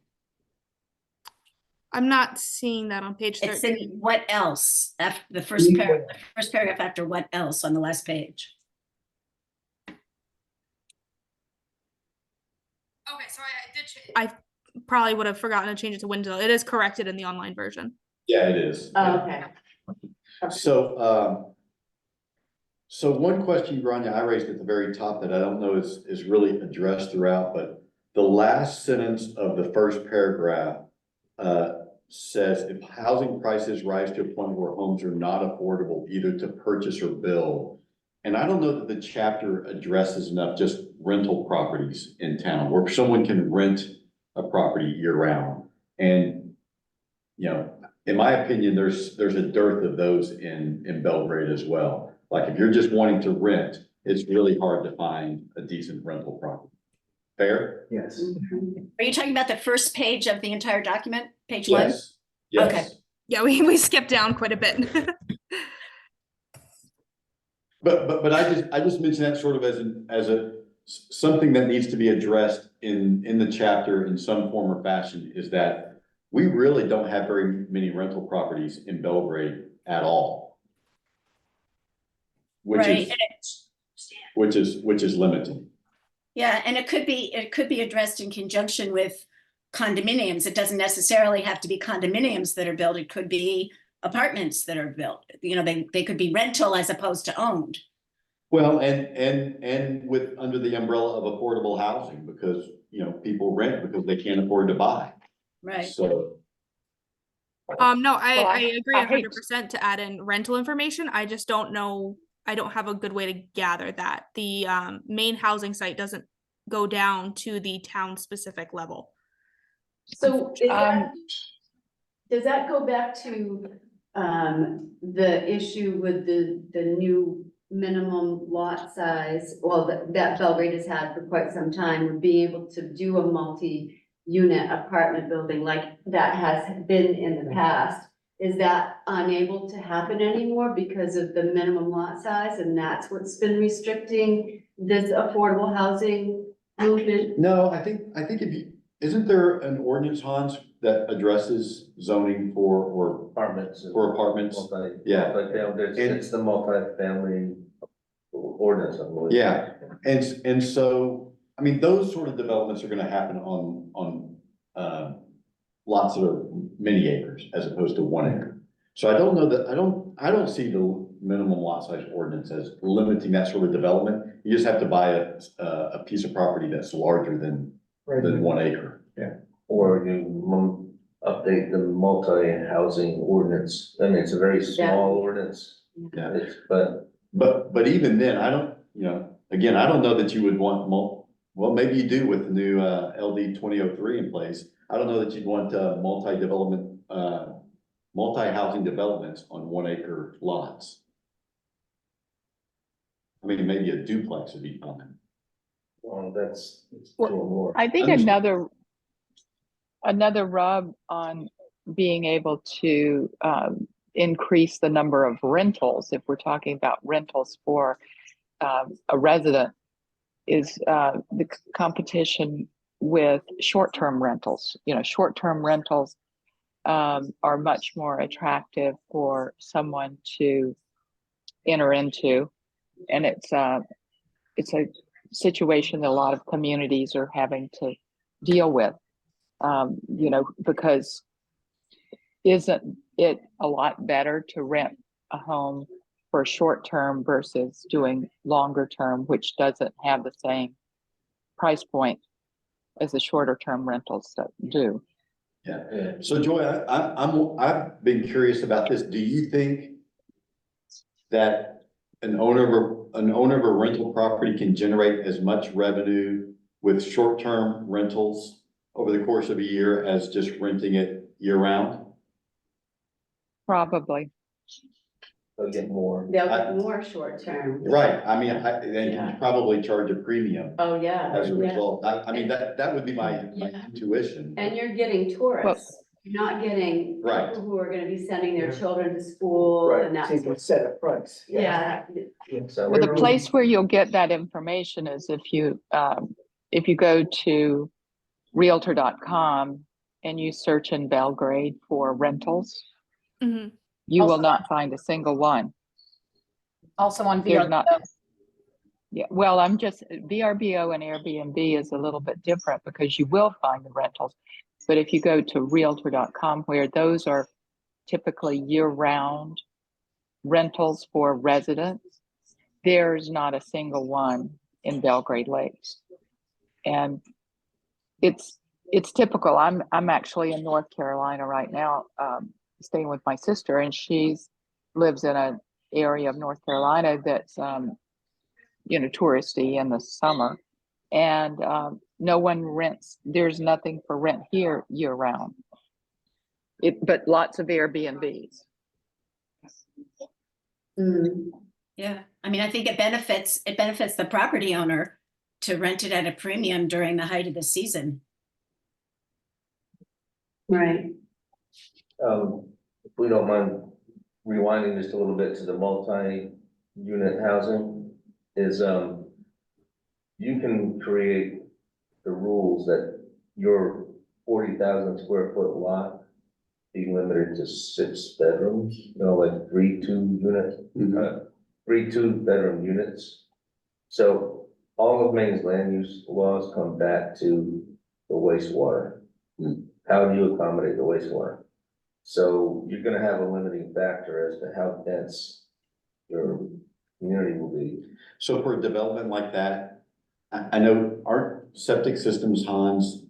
I'm not seeing that on page
It's
13.
in what else, after the first paragraph after what else on the last page.
Okay, so I probably would have forgotten to change it to Winslow. It is corrected in the online version.
Yeah, it is.
Oh, okay.
So one question, Grania, I raised at the very top that I don't know is really addressed throughout, but the last sentence of the first paragraph says if housing prices rise to a point where homes are not affordable either to purchase or build. And I don't know that the chapter addresses enough just rental properties in town where someone can rent a property year round. And, you know, in my opinion, there's a dearth of those in Belgrade as well. Like if you're just wanting to rent, it's really hard to find a decent rental property. Fair?
Yes.
Are you talking about the first page of the entire document, page one?
Yes. Yes.
Okay.
Yeah, we skipped down quite a bit.
But I just mentioned that sort of as something that needs to be addressed in the chapter in some form or fashion is that we really don't have very many rental properties in Belgrade at all.
Right,
Which is limited.
yeah, and it could be addressed in conjunction with condominiums. It doesn't necessarily have to be condominiums that are built. It could be apartments that are built. You know, they could be rental as opposed to owned.
Well, and with, under the umbrella of affordable housing, because, you know, people rent because they can't afford to buy.
Right.
So,
No, I
Well,
agree
I hate-
100% to add in rental information. I just don't know. I don't have a good way to gather that. The main housing site doesn't go down to the town specific level.
So does that go back to, the issue with the new minimum lot size? Well, that Belgrade has had for quite some time, with being able to do a multi-unit apartment building like that has been in the past. Is that unable to happen anymore because of the minimum lot size, and that's what's been restricting this affordable housing movement?
No, I think if you, isn't there an ordinance, Hans, that addresses zoning or
Apartments. and
for apartments? Yeah.
Multi-family, it's the multi-family ordinance. I believe.
Yeah, and so, I mean, those sort of developments are gonna happen on lots that are many acres as opposed to 1 acre. So I don't know that, I don't see the minimum lot size ordinance as limiting that sort of development. You just have to buy a piece of property that's larger than 1 acre.
Or you update the multi-housing ordinance. I mean, it's a very small ordinance.
Yeah.
But
Even then, I don't, again, I don't know that you would want well, maybe you do with the new LD 2003 in place. I don't know that you'd want multi-housing developments on 1 acre lots. I mean, maybe a duplex would be fine.
well, that's two
Well,
or more.
I think
Understood.
another rub on being able to increase the number of rentals, if we're talking about rentals for a resident, is the competition with short-term rentals. Short-term rentals are much more attractive for someone to enter into, and it's a situation that a lot of communities are having to deal with. Because isn't it a lot better to rent a home for short term versus doing longer term, which doesn't have the same price point as the shorter term rentals that do?
Yeah.
So Joy, I've been curious about this. Do you think that an owner of a rental property can generate as much revenue with short-term rentals over the course of a year as just renting it year round?
Probably.
They'll get more.
They'll get more short term.
Right, I mean, they
Yeah.
can probably charge a premium
Oh, yeah.
as a
yeah.
result. I mean, that would be my
Yeah.
intuition.
And you're getting tourists, you're not getting
Right.
people who are gonna be sending their
Yeah.
children to school and
So you can
that's,
set a price.
yeah.
So
Well, the place where you'll get that information is if you go to realtor.com and you search in Belgrade for rentals,
Mhm.
you will
Also-
not find a single one.
Also on
There's
VRBO.
not. Yeah, well, VRBO and Airbnb is a little bit different because you will find the rentals. But if you go to realtor.com, where those are typically year-round rentals for residents, there's not a single one in Belgrade Lakes. And it's typical. I'm actually in North Carolina right now, staying with my sister, and she's lives in an area of North Carolina that's touristy in the summer, and no one rents. There's nothing for rent here year round. But lots of Airbnbs.
Mm.
Yeah, I mean, I think it benefits the property owner to rent it at a premium during the height of the season.
Right.
If we don't mind rewinding just a little bit to the multi-unit housing, is, you can create the rules that your 40,000 square foot lot be limited to 6 bedrooms, like 3 2-bedroom units. So all of Maine's land use laws come back to the wastewater. How do you accommodate the wastewater? So you're gonna have a limiting factor as to how dense your community will be.
So for a development like that, I know our septic systems, Hans,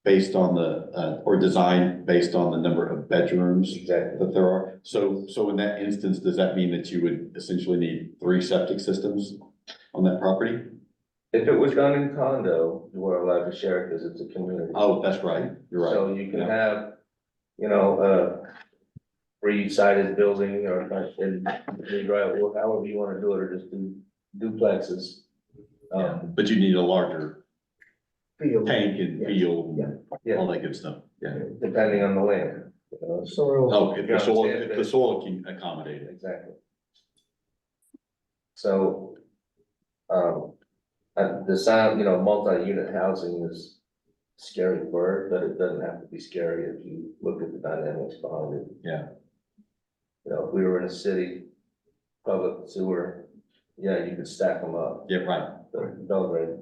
based on the, or designed based on the number of bedrooms
Exactly.
that there are. So in that instance, does that mean that you would essentially need 3 septic systems on that property?
If it was done in condo, you were allowed to share it because it's a community.
Oh, that's right, you're right.
So you can
Yeah.
have, you know, 3-sided building or, and you drive, or however you wanna do it, or just do duplexes.
But you need a larger
Field,
tank and
Yeah.
field, and
yeah,
all that good stuff, yeah.
depending on the land, you know,
Soil,
Oh, if the soil,
Yeah.
if the soil can accommodate it.
exactly. So, the sound, you know, multi-unit housing is a scary word, but it doesn't have to be scary if you look at the dynamics behind it.
Yeah.
You know, if we were in a city, public sewer, yeah, you could stack them up,
Yeah, right.
but Belgrade,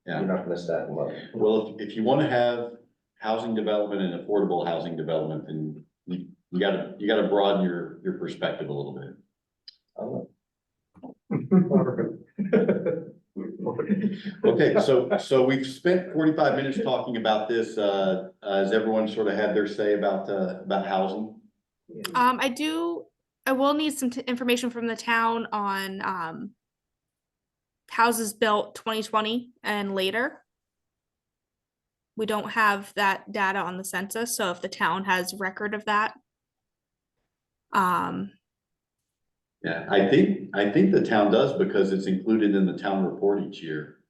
Yeah.
you're not gonna stack them up.
Well, if you want to have housing development and affordable housing development, then you gotta broaden your perspective a little bit. Okay, so we've spent 45 minutes talking about this. Has everyone sort of had their say about housing?
I will need some information from the town on houses built 2020 and later. We don't have that data on the census, so if the town has record of that.
Yeah, I think the town does because it's included in the town report each year.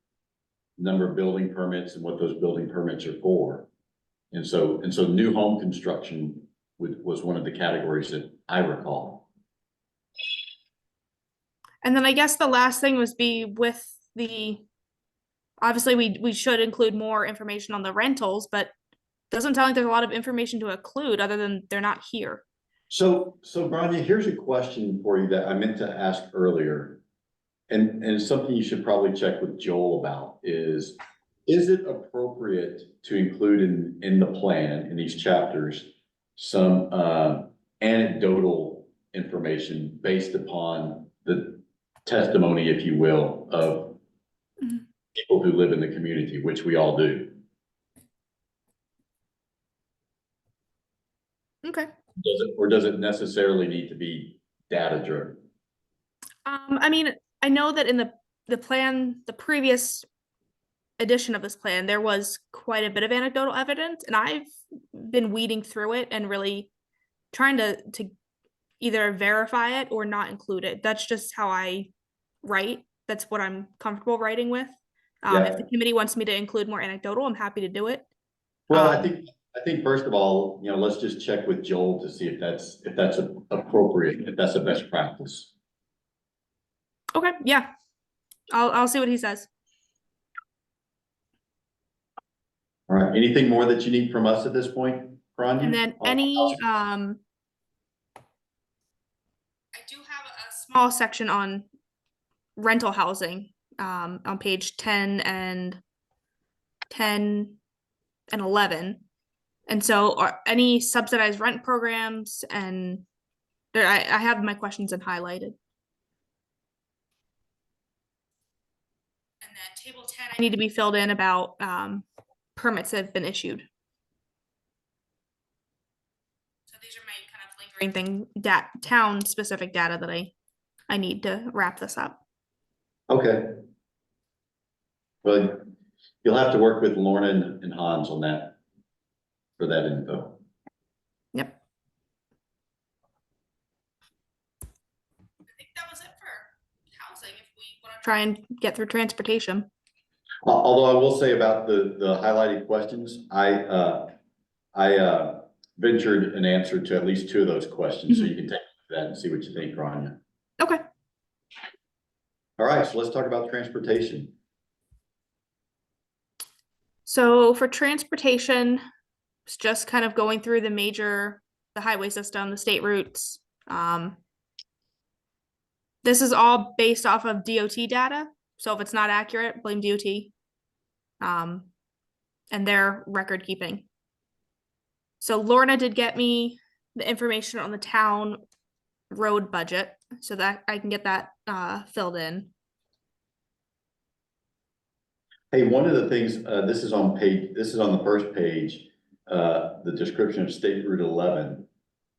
Number of building permits and what those building permits are for. And so new home construction was one of the categories that I recall.
And then I guess the last thing was be with the, obviously we should include more information on the rentals, but doesn't sound like there's a lot of information to include other than they're not here.
So Branya, here's a question for you that I meant to ask earlier. And it's something you should probably check with Joel about is it appropriate to include in the plan, in these chapters, some anecdotal information based upon the testimony, if you will, of
Mhm.
people who live in the community, which we all do?
Okay.
Does it necessarily need to be data driven?
I mean, I know that in the plan, the previous edition of this plan, there was quite a bit of anecdotal evidence, and I've been weeding through it and really trying to either verify it or not include it. That's just how I write. That's what I'm comfortable writing with. If the committee wants me to include more anecdotal, I'm happy to do it.
Well, I think first of all, you know, let's just check with Joel to see if that's appropriate, if that's the best practice.
Okay, yeah. I'll see what he says.
All right, anything more that you need from us at this point, Grania?
And then
On
any
housing?
I do have a small section on rental housing on page 10 and 11. And so are any subsidized rent programs, and there I have my questions in highlighted. And then table 10 I need to be filled in about permits that have been issued. So these are my kind of lingering town specific data that I need to wrap this up.
Okay. Well, you'll have to work with Lorna and Hans on that, for that info.
Yep. I think that was it for housing, if we want to try and get through transportation.
Although I will say about the highlighted questions, I ventured an answer to at least 2 of those questions, so you can take that and see what you think, Grania.
Okay.
All right, so let's talk about transportation.
So for transportation, it's just kind of going through the highway system, the state routes. This is all based off of DOT data. So if it's not accurate, blame DOT. And their record keeping. So Lorna did get me the information on the town road budget so that I can get that filled in.
Hey, one of the things, this is on the first page, the description of State Route 11.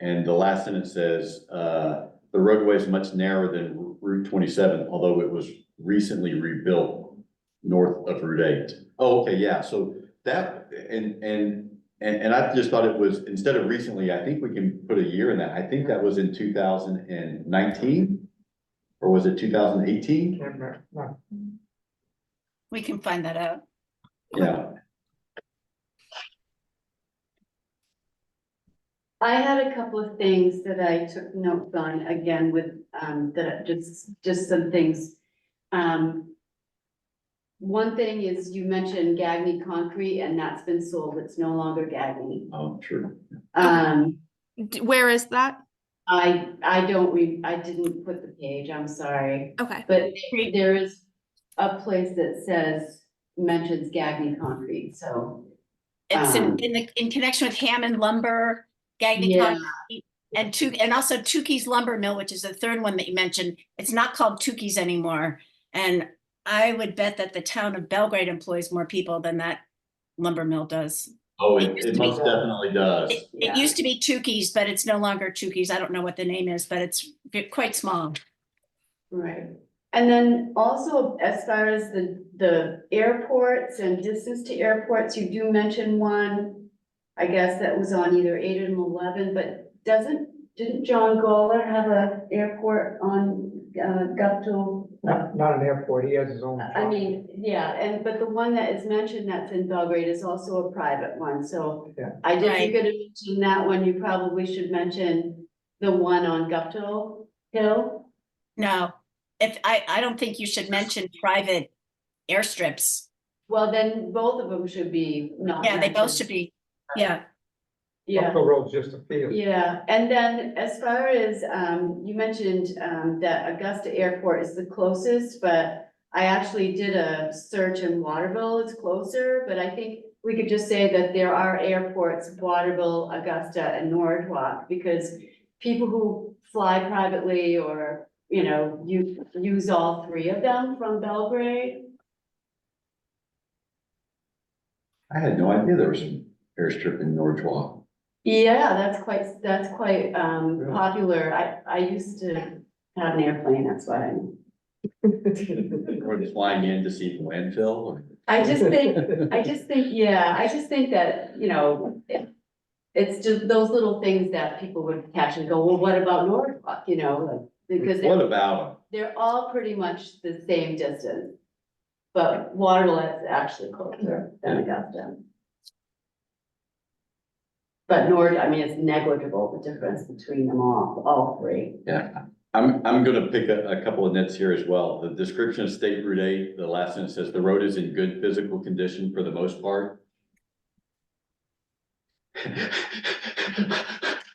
And the last sentence says, the roadway is much narrower than Route 27, although it was recently rebuilt north of Route 8. Oh, okay, yeah, so that, and I just thought it was, instead of recently, I think we can put a year in that. I think that was in 2019, or was it 2018?
Can't remember, no.
We can find that out.
Yeah.
I had a couple of things that I took notes on, again, with, that just some things. One thing is you mentioned Gagny Concrete, and that's been sold, it's no longer Gagny.
Oh, true.
Where is that?
I didn't put the page, I'm sorry,
Okay.
but there is a place that mentions Gagny Concrete, so.
It's in connection with Hammond Lumber, Gagny
Yeah.
Concrete, and also Tukey's Lumber Mill, which is the third one that you mentioned. It's not called Tukey's anymore. And I would bet that the town of Belgrade employs more people than that lumber mill does.
Oh, it most definitely does.
It used to be Tukey's, but it's no longer Tukey's. I don't know what the name is, but it's quite small.
Right, and then also as far as the airports and distance to airports, you do mention one. I guess that was on either 8 and 11, but didn't John Goller have an airport on Guptill?
Not an airport, he has his own.
I mean, yeah, but the one that is mentioned that's in Belgrade is also a private one, so.
Yeah.
If
Right.
you're gonna mention that one, you probably should mention the one on Guptill Hill.
No, I don't think you should mention private airstrips.
Well, then both of them should be not
Yeah, they both
mentioned.
should be, yeah.
Yeah.
Buffalo Road's just a field.
Yeah, and then as far as, you mentioned, that Augusta Airport is the closest, but I actually did a search and Waterville is closer, but I think we could just say that there are airports, Waterville, Augusta, and Norwalk, because people who fly privately or, you use all three of them from Belgrade.
I had no idea there was an airstrip in Norwalk.
Yeah, that's quite popular. I used to have an airplane, that's why.
Or just flying in to see the landfill, or?
I just think that, it's just those little things that people would catch and go, well, what about Norwalk, because
What about
they're all pretty much the same distance. But Waterville is actually closer than Augusta. But it's negligible, the difference between them all three.
them? Yeah, I'm gonna pick a couple of nits here as well. The description of State Route 8, the last sentence says, the road is in good physical condition for the most part.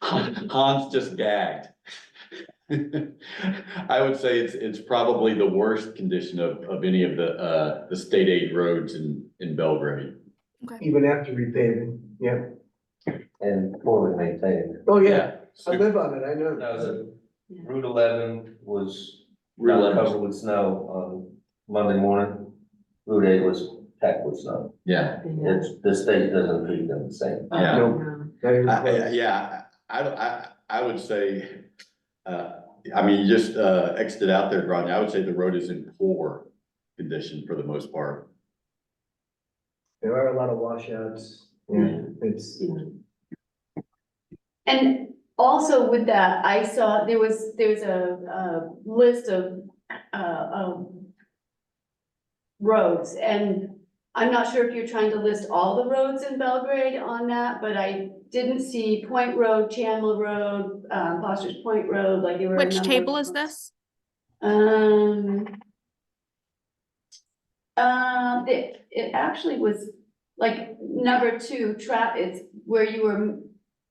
Hans just gagged. I would say it's probably the worst condition of any of the state aid roads in Belgrade.
Even after repaving, yeah.
And poorly maintained.
Oh, yeah, I
Super-
live on it, I know.
No, the Route 11 was
Route
not
11.
covered with snow on Monday morning. Route 8 was packed with snow.
Yeah,
The state doesn't treat them the same.
yeah.
Nope. Not even close.
Yeah, I would say, you just exited out there, Rodney. I would say the road is in poor condition for the most part.
There are a lot of washouts, yeah, it's,
And also with that, I saw there's a list of roads, and I'm not sure if you're trying to list all the roads in Belgrade on that, but I didn't see Point Road, Chandler Road, Foster's Point Road, like there were. a
Which
number
table
of
is this?
It actually was like number 2, it's where you were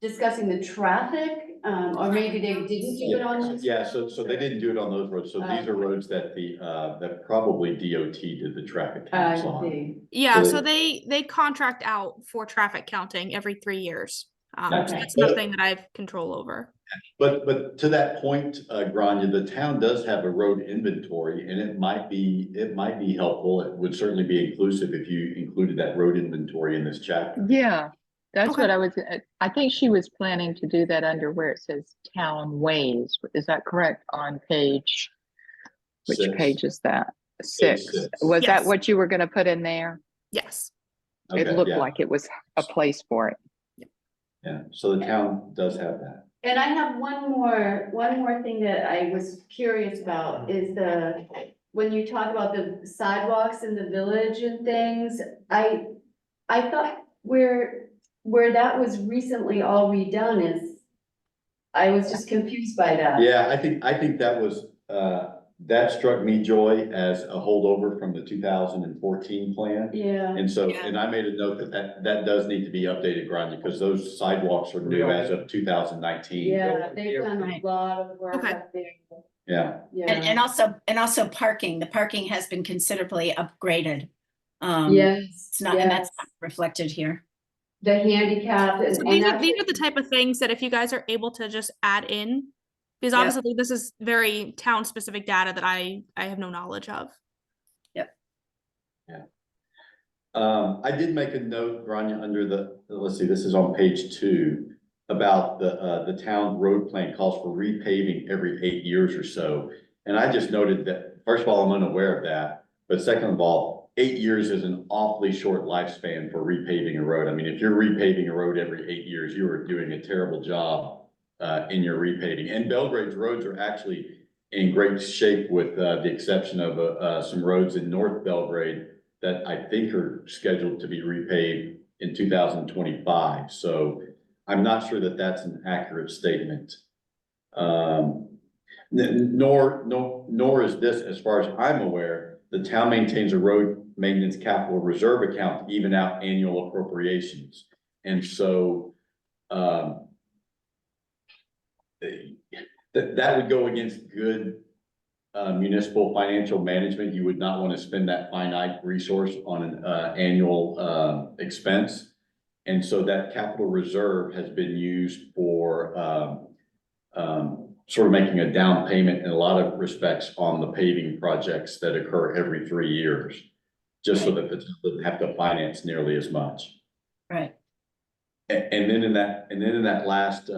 discussing the traffic, or maybe they didn't do it on this.
Yeah, so they didn't do it on those roads. So these are roads that that probably DOT did the traffic counts on.
see.
Yeah,
So-
so they contract out for traffic counting every 3 years. So
Okay.
that's nothing that I have control over.
But to that point, Grania, the town does have a road inventory and it might be helpful. It would certainly be inclusive if you included that road inventory in this chapter.
Yeah, that's
Okay.
what I think she was planning to do that under where it says town ways. Is that correct on page? Which
Six.
page is that? Six.
Six.
Was that
Yes.
what you were gonna put in there?
Yes.
It
Okay,
looked
yeah,
like it was a place for it.
yeah. So the town does have that.
And I have one more thing that I was curious about is when you talk about the sidewalks in the village and things, I thought where that was recently all redone is, I was just confused by that.
Yeah, I think that was, that struck me, Joy, as a holdover from the 2014 plan.
Yeah,
And so,
Yeah.
and I made a note that does need to be updated, Grania, because those sidewalks are new as of 2019.
yeah, they've done a
Right.
lot of work
Okay.
up there.
Yeah,
And also parking, the parking has been considerably upgraded.
Yes,
It's not, and that's
yes.
not reflected here.
The handicap and.
So
and
these are
actually-
the type of things that if you guys are able to just add in, because
Yeah.
obviously this is very town specific data that I have no knowledge of.
I did make a note, Grania, under let's see, this is on page 2, about the town road plan calls for repaving every 8 years or so. And I just noted that, first of all, I'm unaware of that, but second of all, 8 years is an awfully short lifespan for repaving a road. I mean, if you're repaving a road every 8 years, you are doing a terrible job in your repaving. And Belgrade's roads are actually in great shape with the exception of some roads in North Belgrade that I think are scheduled to be repaved in 2025. So I'm not sure that that's an accurate statement. Nor is this, as far as I'm aware, the town maintains a road maintenance capital reserve account to even out annual appropriations. And so, that would go against good municipal financial management. You would not want to spend that finite resource on an annual expense. And so that capital reserve has been used for sort of making a down payment in a lot of respects on the paving projects that occur every 3 years, just so that the town doesn't have to finance nearly as much.
Right.
And then in that last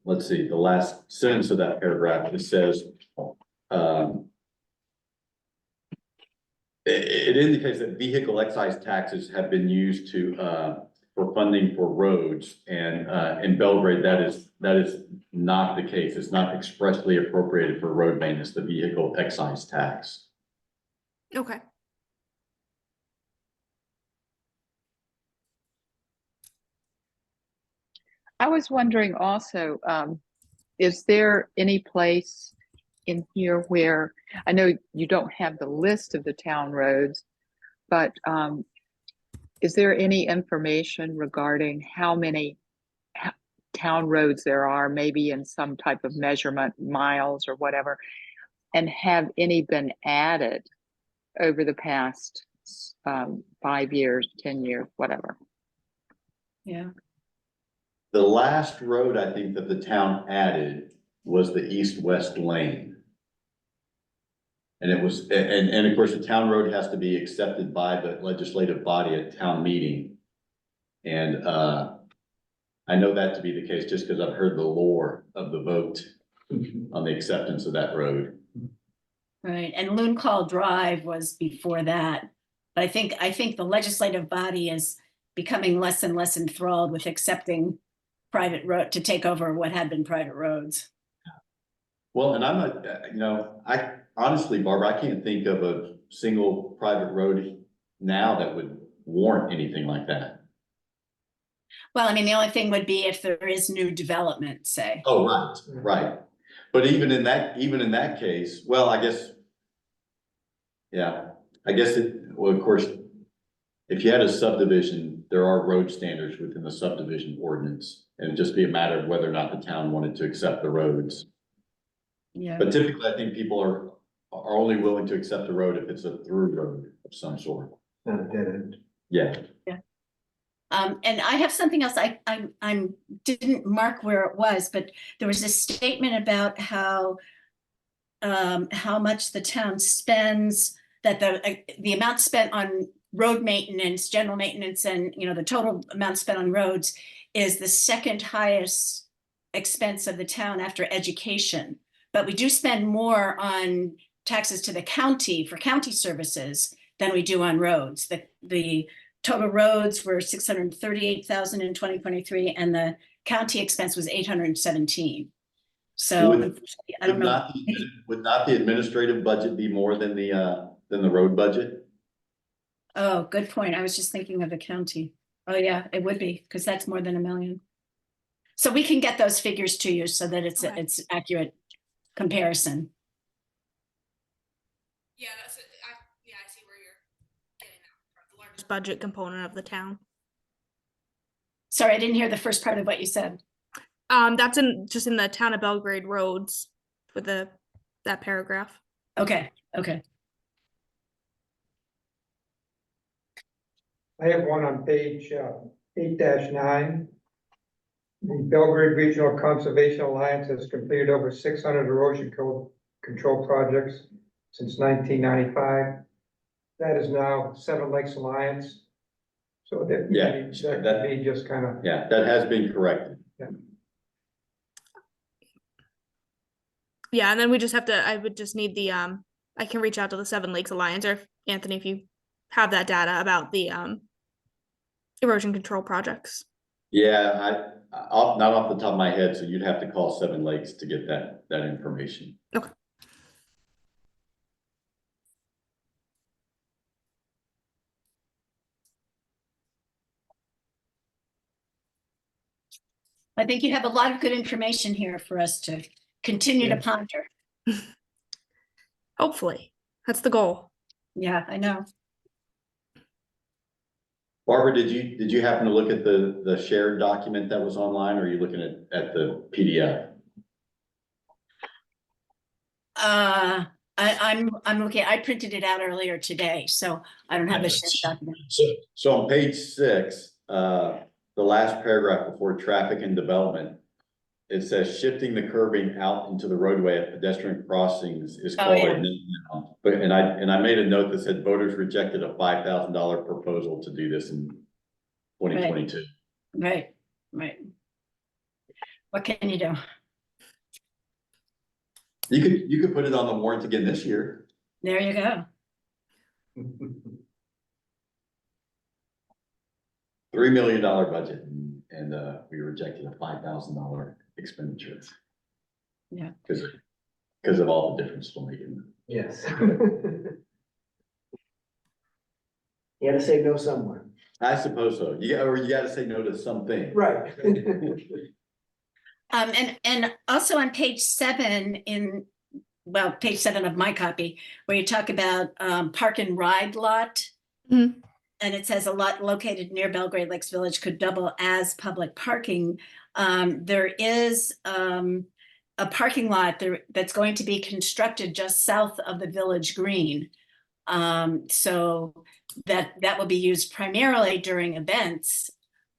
let's see, the last sentence of that paragraph, it says, it indicates that vehicle excise taxes have been used for funding for roads, and in Belgrade, that is not the case. It's not expressly appropriated for road maintenance, the vehicle excise tax.
Okay.
I was wondering also, is there any place in here where, I know you don't have the list of the town roads, but is there any information regarding how many town roads there are, maybe in some type of measurement, miles or whatever, and have any been added over the past 5 years, 10 years, whatever?
Yeah.
The last road I think that the town added was the east-west lane. And it was, and of course, the town road has to be accepted by the legislative body at town meeting. And I know that to be the case just because I've heard the lore of the vote on the acceptance of that road.
Right, and Loon Call Drive was before that. But I think the legislative body is becoming less and less enthralled with accepting private road to take over what had been private roads.
Well, and I'm not, I honestly, Barbara, I can't think of a single private road now that would warrant anything like that.
Well, I mean, the only thing would be if there is new development, say.
Oh, right, right. But even in that case, well, I guess. Yeah, I guess well, of course, if you had a subdivision, there are road standards within the subdivision ordinance. And it'd just be a matter of whether or not the town wanted to accept the roads.
Yeah.
But typically, I think people are only willing to accept a road if it's a through road of some sort.
Not a dead end.
Yeah.
And I have something else. I didn't mark where it was, but there was a statement about how much the town spends, that the amount spent on road maintenance, general maintenance, and, you know, the total amount spent on roads is the second highest expense of the town after education. But we do spend more on taxes to the county for county services than we do on roads. The total roads were 638,000 in 2023, and the county expense was 817. So
Would-
I don't know.
Would not the administrative budget be more than the road budget?
Oh, good point. I was just thinking of the county. Oh, yeah, it would be, because that's more than 1 million. So we can get those figures to you so that it's
Okay.
it's accurate comparison.
Yeah, that's it. I see where you're getting that from, the largest budget component of the town.
Sorry, I didn't hear the first part of what you said.
That's just in the town of Belgrade roads with that paragraph.
Okay, okay.
I have one on page 8-9. The Belgrade Regional Conservation Alliance has completed over 600 erosion control projects since 1995. That is now Seven Lakes Alliance. So that,
Yeah,
that may just kind of,
Yeah, that has been corrected.
Yeah, and then we just have to, I would just need the, I can reach out to the Seven Lakes Alliance, or if, Anthony, if you have that data about the, erosion control projects.
Yeah, not off the top of my head, so you'd have to call Seven Lakes to get that information.
Okay.
I think you have a lot of good information here for us to continue to ponder.
Hopefully, that's the goal.
Yeah, I know.
Barbara, did you happen to look at the shared document that was online, or are you looking at the PDF?
I'm looking, I printed it out earlier today, so I don't have the shared document.
So on page 6, the last paragraph before traffic and development, it says shifting the curbing out into the roadway at pedestrian crossings is
Oh,
called
yeah.
a no. But I made a note that said voters rejected a $5,000 proposal to do this in 2022.
Right, right. What can you do?
You could put it on the warrant again this year.
There you go.
$3 million budget, and we rejected a $5,000 expenditure.
Yeah.
Because of all the difference we're making.
Yes. You gotta say no somewhere.
I suppose so. You gotta say no to something.
Right.
And also on page 7 page 7 of my copy, where you talk about park and ride lot.
Mhm.
And it says a lot located near Belgrade Lakes Village could double as public parking. There is a parking lot there that's going to be constructed just south of the village green. So that will be used primarily during events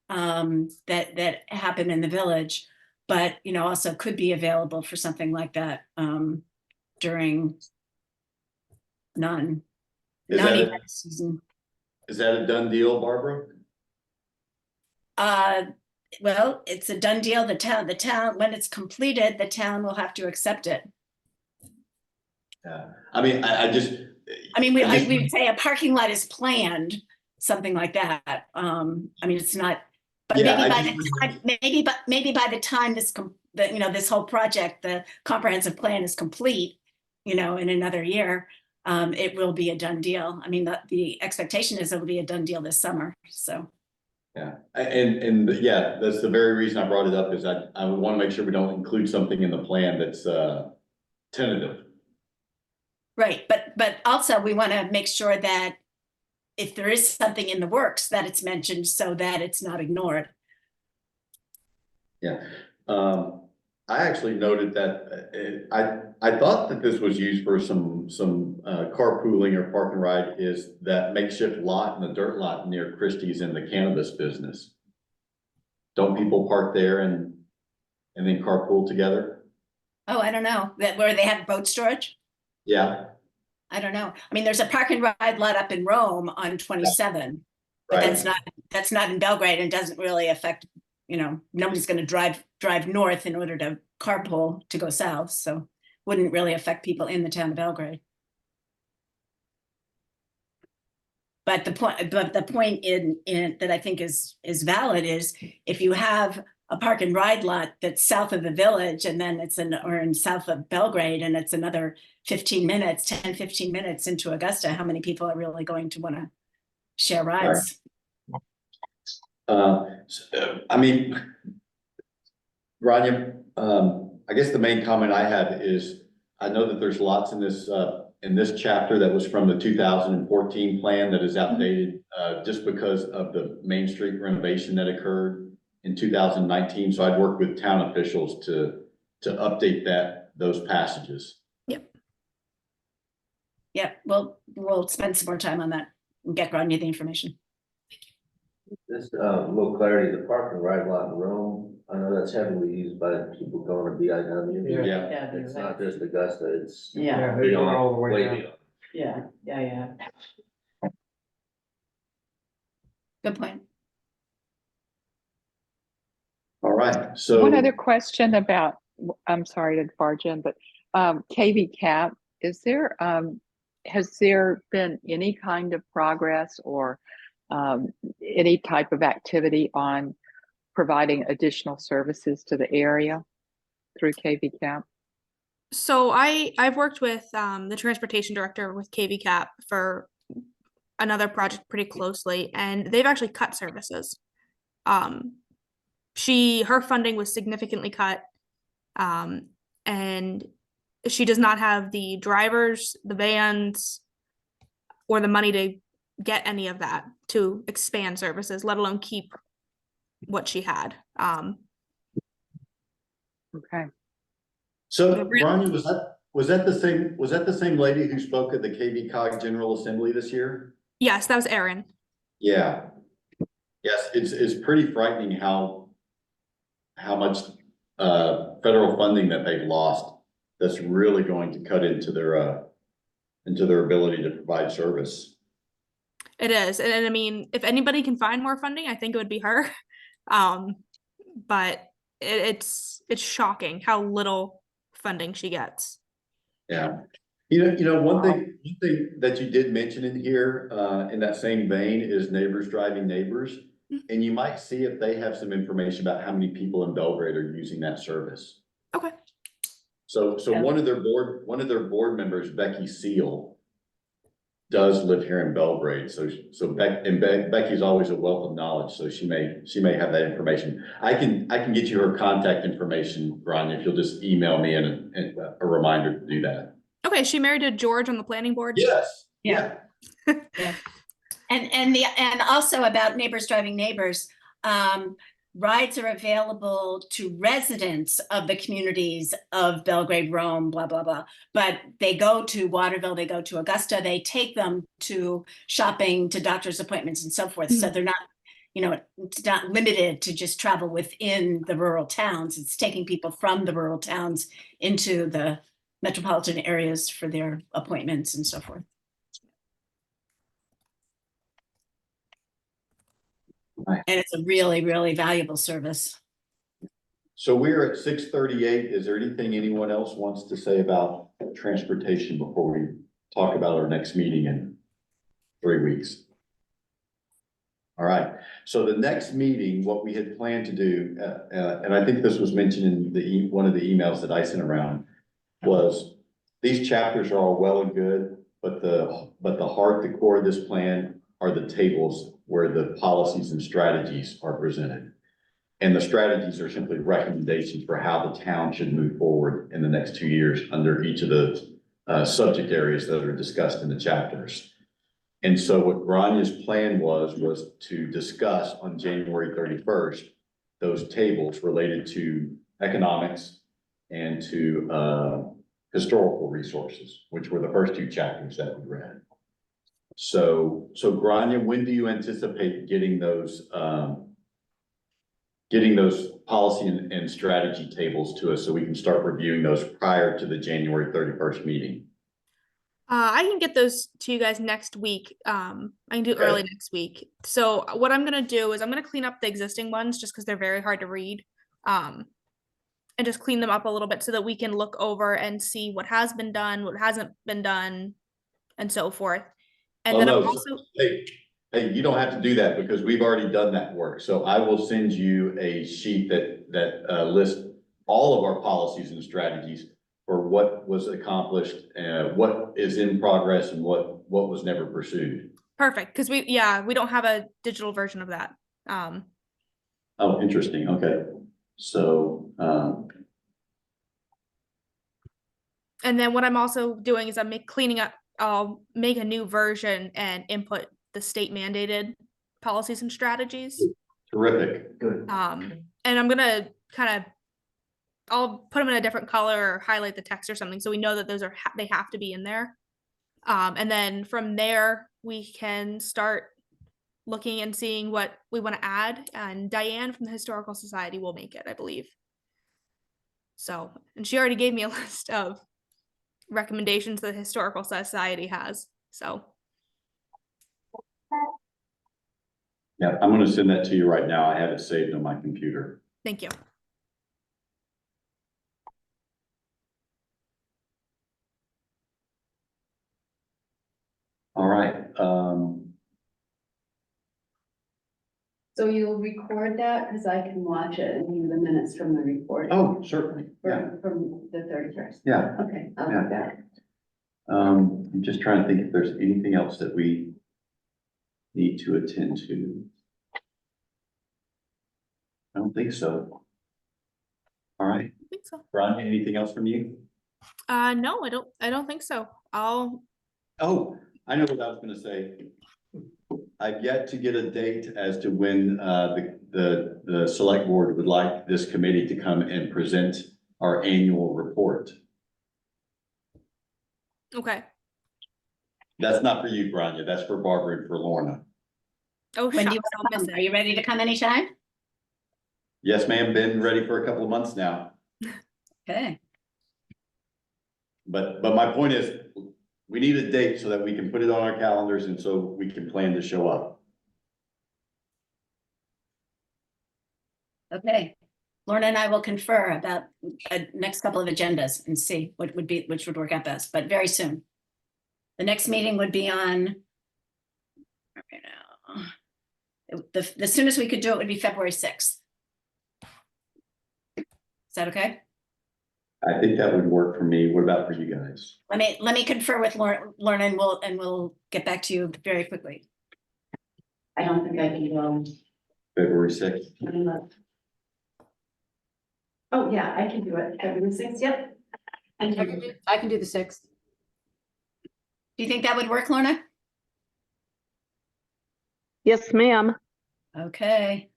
that happen in the village, but also could be available for something like that during non-event season.
Is that a done deal, Barbara?
Well, it's a done deal. The town, when it's completed, the town will have to accept it.
Yeah. I mean, I just.
We
I just-
would say a parking lot is planned, something like that. It's not, but
Yeah,
maybe by the time this whole project, the comprehensive plan is complete, in another year, it will be a done deal. The expectation is it'll be a done deal this summer, so.
Yeah, and yeah, that's the very reason I brought it up, is I want to make sure we don't include something in the plan that's tentative.
Right, but also we want to make sure that if there is something in the works, that it's mentioned so that it's not ignored.
Yeah. I actually noted that, I thought that this was used for some carpooling or park and ride, is that makeshift lot and the dirt lot near Christie's in the cannabis business. Don't people park there and then carpool together?
Oh, I don't know, that where they have boat storage?
Yeah,
I don't know. I mean, there's a park and ride lot up in Rome on 27, but
right.
that's not in Belgrade and doesn't really affect, nobody's gonna drive north in order to carpool to go south, so wouldn't really affect people in the town of Belgrade. But the point in that I think is valid is if you have a park and ride lot that's south of the village and then or in south of Belgrade and it's another 15 minutes into Augusta, how many people are really going to want to share rides?
I mean, Rania, I guess the main comment I have is, I know that there's lots in this chapter that was from the 2014 plan that is outdated, just because of the Main Street renovation that occurred in 2019. So I'd work with town officials to update those passages.
Yep, we'll spend some more time on that and get Rodney the information.
Just a little clarity, the park and ride lot in Rome, I know that's heavily used by people going to BIW.
Yeah.
Yeah,
It's not just Augusta, it's.
Yeah,
they go all the way
way
down.
beyond.
yeah.
Good point.
all right, so.
One other question about, I'm sorry to barge in, but KV Cap, has there been any kind of progress or any type of activity on providing additional services to the area through KV Cap?
So I've worked with the transportation director with KV Cap for another project pretty closely, and they've actually cut services. Her funding was significantly cut, and she does not have the drivers, the vans, or the money to get any of that to expand services, let alone keep what she had.
Okay.
So, Ronnie, was that the same lady who spoke at the KV Cog General Assembly this year?
Yes, that was Erin.
Yeah. Yes, it's pretty frightening how much federal funding that they've lost that's really going to cut into their ability to provide service.
It is, and I mean, if anybody can find more funding, I think it would be her. But it's shocking how little funding she gets.
Yeah. You know, one thing that you did mention in here, in that same vein, is neighbors driving neighbors. And you might see if they have some information about how many people in Belgrade are using that service.
Okay.
So one of their board members, Becky Seal, does live here in Belgrade. Becky's always a wealth of knowledge, so she may have that information. I can get you her contact information, Ron, if you'll just email me and a reminder to do that.
Okay, she married to George on the planning board.
Yes.
Yeah. And also about neighbors driving neighbors, rides are available to residents of the communities of Belgrade, Rome, blah, blah, blah. But they go to Waterville, they go to Augusta, they take them to shopping, to doctor's appointments and so forth. So they're not, it's not limited to just travel within the rural towns. It's taking people from the rural towns into the metropolitan areas for their appointments and so forth.
Right.
And it's a really, really valuable service.
So we're at 6:38. Is there anything anyone else wants to say about transportation before we talk about our next meeting in 3 weeks? All right. So the next meeting, what we had planned to do, and I think this was mentioned in one of the emails that I sent around, was these chapters are all well and good, but the heart, the core of this plan are the tables where the policies and strategies are presented. And the strategies are simply recommendations for how the town should move forward in the next 2 years under each of the subject areas that are discussed in the chapters. And so what Rania's plan was to discuss on January 31st, those tables related to economics, and to, historical resources, which were the first two chapters that we read. So Grania, when do you anticipate getting those policy and strategy tables to us so we can start reviewing those prior to the January 31st meeting?
I can get those to you guys next week. I can do early next week. So what I'm gonna do is I'm gonna clean up the existing ones just because they're very hard to read. And just clean them up a little bit so that we can look over and see what has been done, what hasn't been done, and so forth. And then I'm
no,
also,
Hey, you don't have to do that because we've already done that work. So I will send you a sheet that lists all of our policies and strategies for what was accomplished, what is in progress and what was never pursued.
perfect, because we don't have a digital version of that.
Oh, interesting. Okay. So,
And then what I'm also doing is cleaning up, I'll make a new version and input the state mandated policies and strategies.
terrific.
Good.
And I'm gonna I'll put them in a different color or highlight the text or something so we know that those they have to be in there. And then from there we can start looking and seeing what we want to add. And Diane from the Historical Society will make it, I believe. So, and she already gave me a list of recommendations the Historical Society has. So.
Yeah, I'm going to send that to you right now. I have it saved on my computer.
Thank you.
All right.
So you'll record that, because I can watch it and view the minutes from the report.
Oh, certainly. Yeah.
From the 31st.
Yeah.
Okay, I'll
Yeah.
do that.
I'm just trying to think if there's anything else that we need to attend to. I don't think so. All right.
I think so.
Brian, anything else from you?
No, I don't think so.
Oh, I know what I was gonna say. I've yet to get a date as to when the select board would like this committee to come and present our annual report.
Okay.
That's not for you, Grania. That's for Barbara and for Lorna.
Oh,
When do you
shucks, I'll
want to
miss
come? Are
it.
you ready to come anytime?
Yes, ma'am. Been ready for a couple of months now.
Okay.
But my point is, we need a date so that we can put it on our calendars and so we can plan to show up.
Okay. Lorna and I will confer about next couple of agendas and see which would work out best, but very soon. The next meeting would be on. The soonest we could do it would be February 6th. Is that okay?
I think that would work for me. What about for you guys?
Let me confer with Lorna and we'll get back to you very quickly.
I don't think I can go.
February 6th?
Oh, yeah, I can do it. February 6th, yep.
I can do the 6th.
Do you think that would work, Lorna?
Yes, ma'am.
Okay.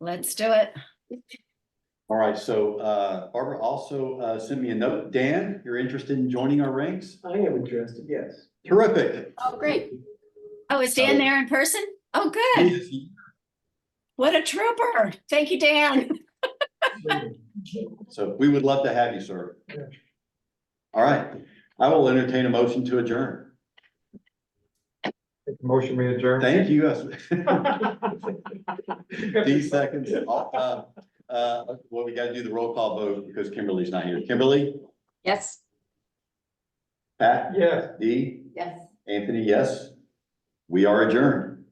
Let's do it.
All right, so Barbara also sent me a note. Dan, you're interested in joining our ranks?
I am interested, yes.
Terrific.
Oh, great.
Oh, is Dan there in person? Oh, good.
Yes.
What a trooper. Thank you, Dan.
So we would love to have you, sir.
Yeah.
All right, I will entertain a motion to adjourn.
Make the motion, we adjourn.
Thank you. These seconds. Well, we gotta do the roll call vote because Kimberly's not here. Kimberly,
Yes.
Pat,
Yes.
Dee,
Yes.
Anthony, yes. We are adjourned.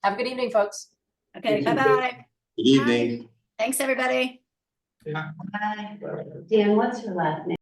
Have a good evening, folks.
Okay,
Thank you.
bye-bye.
Good evening.
Thanks, everybody.
Bye. Dan, what's your last name?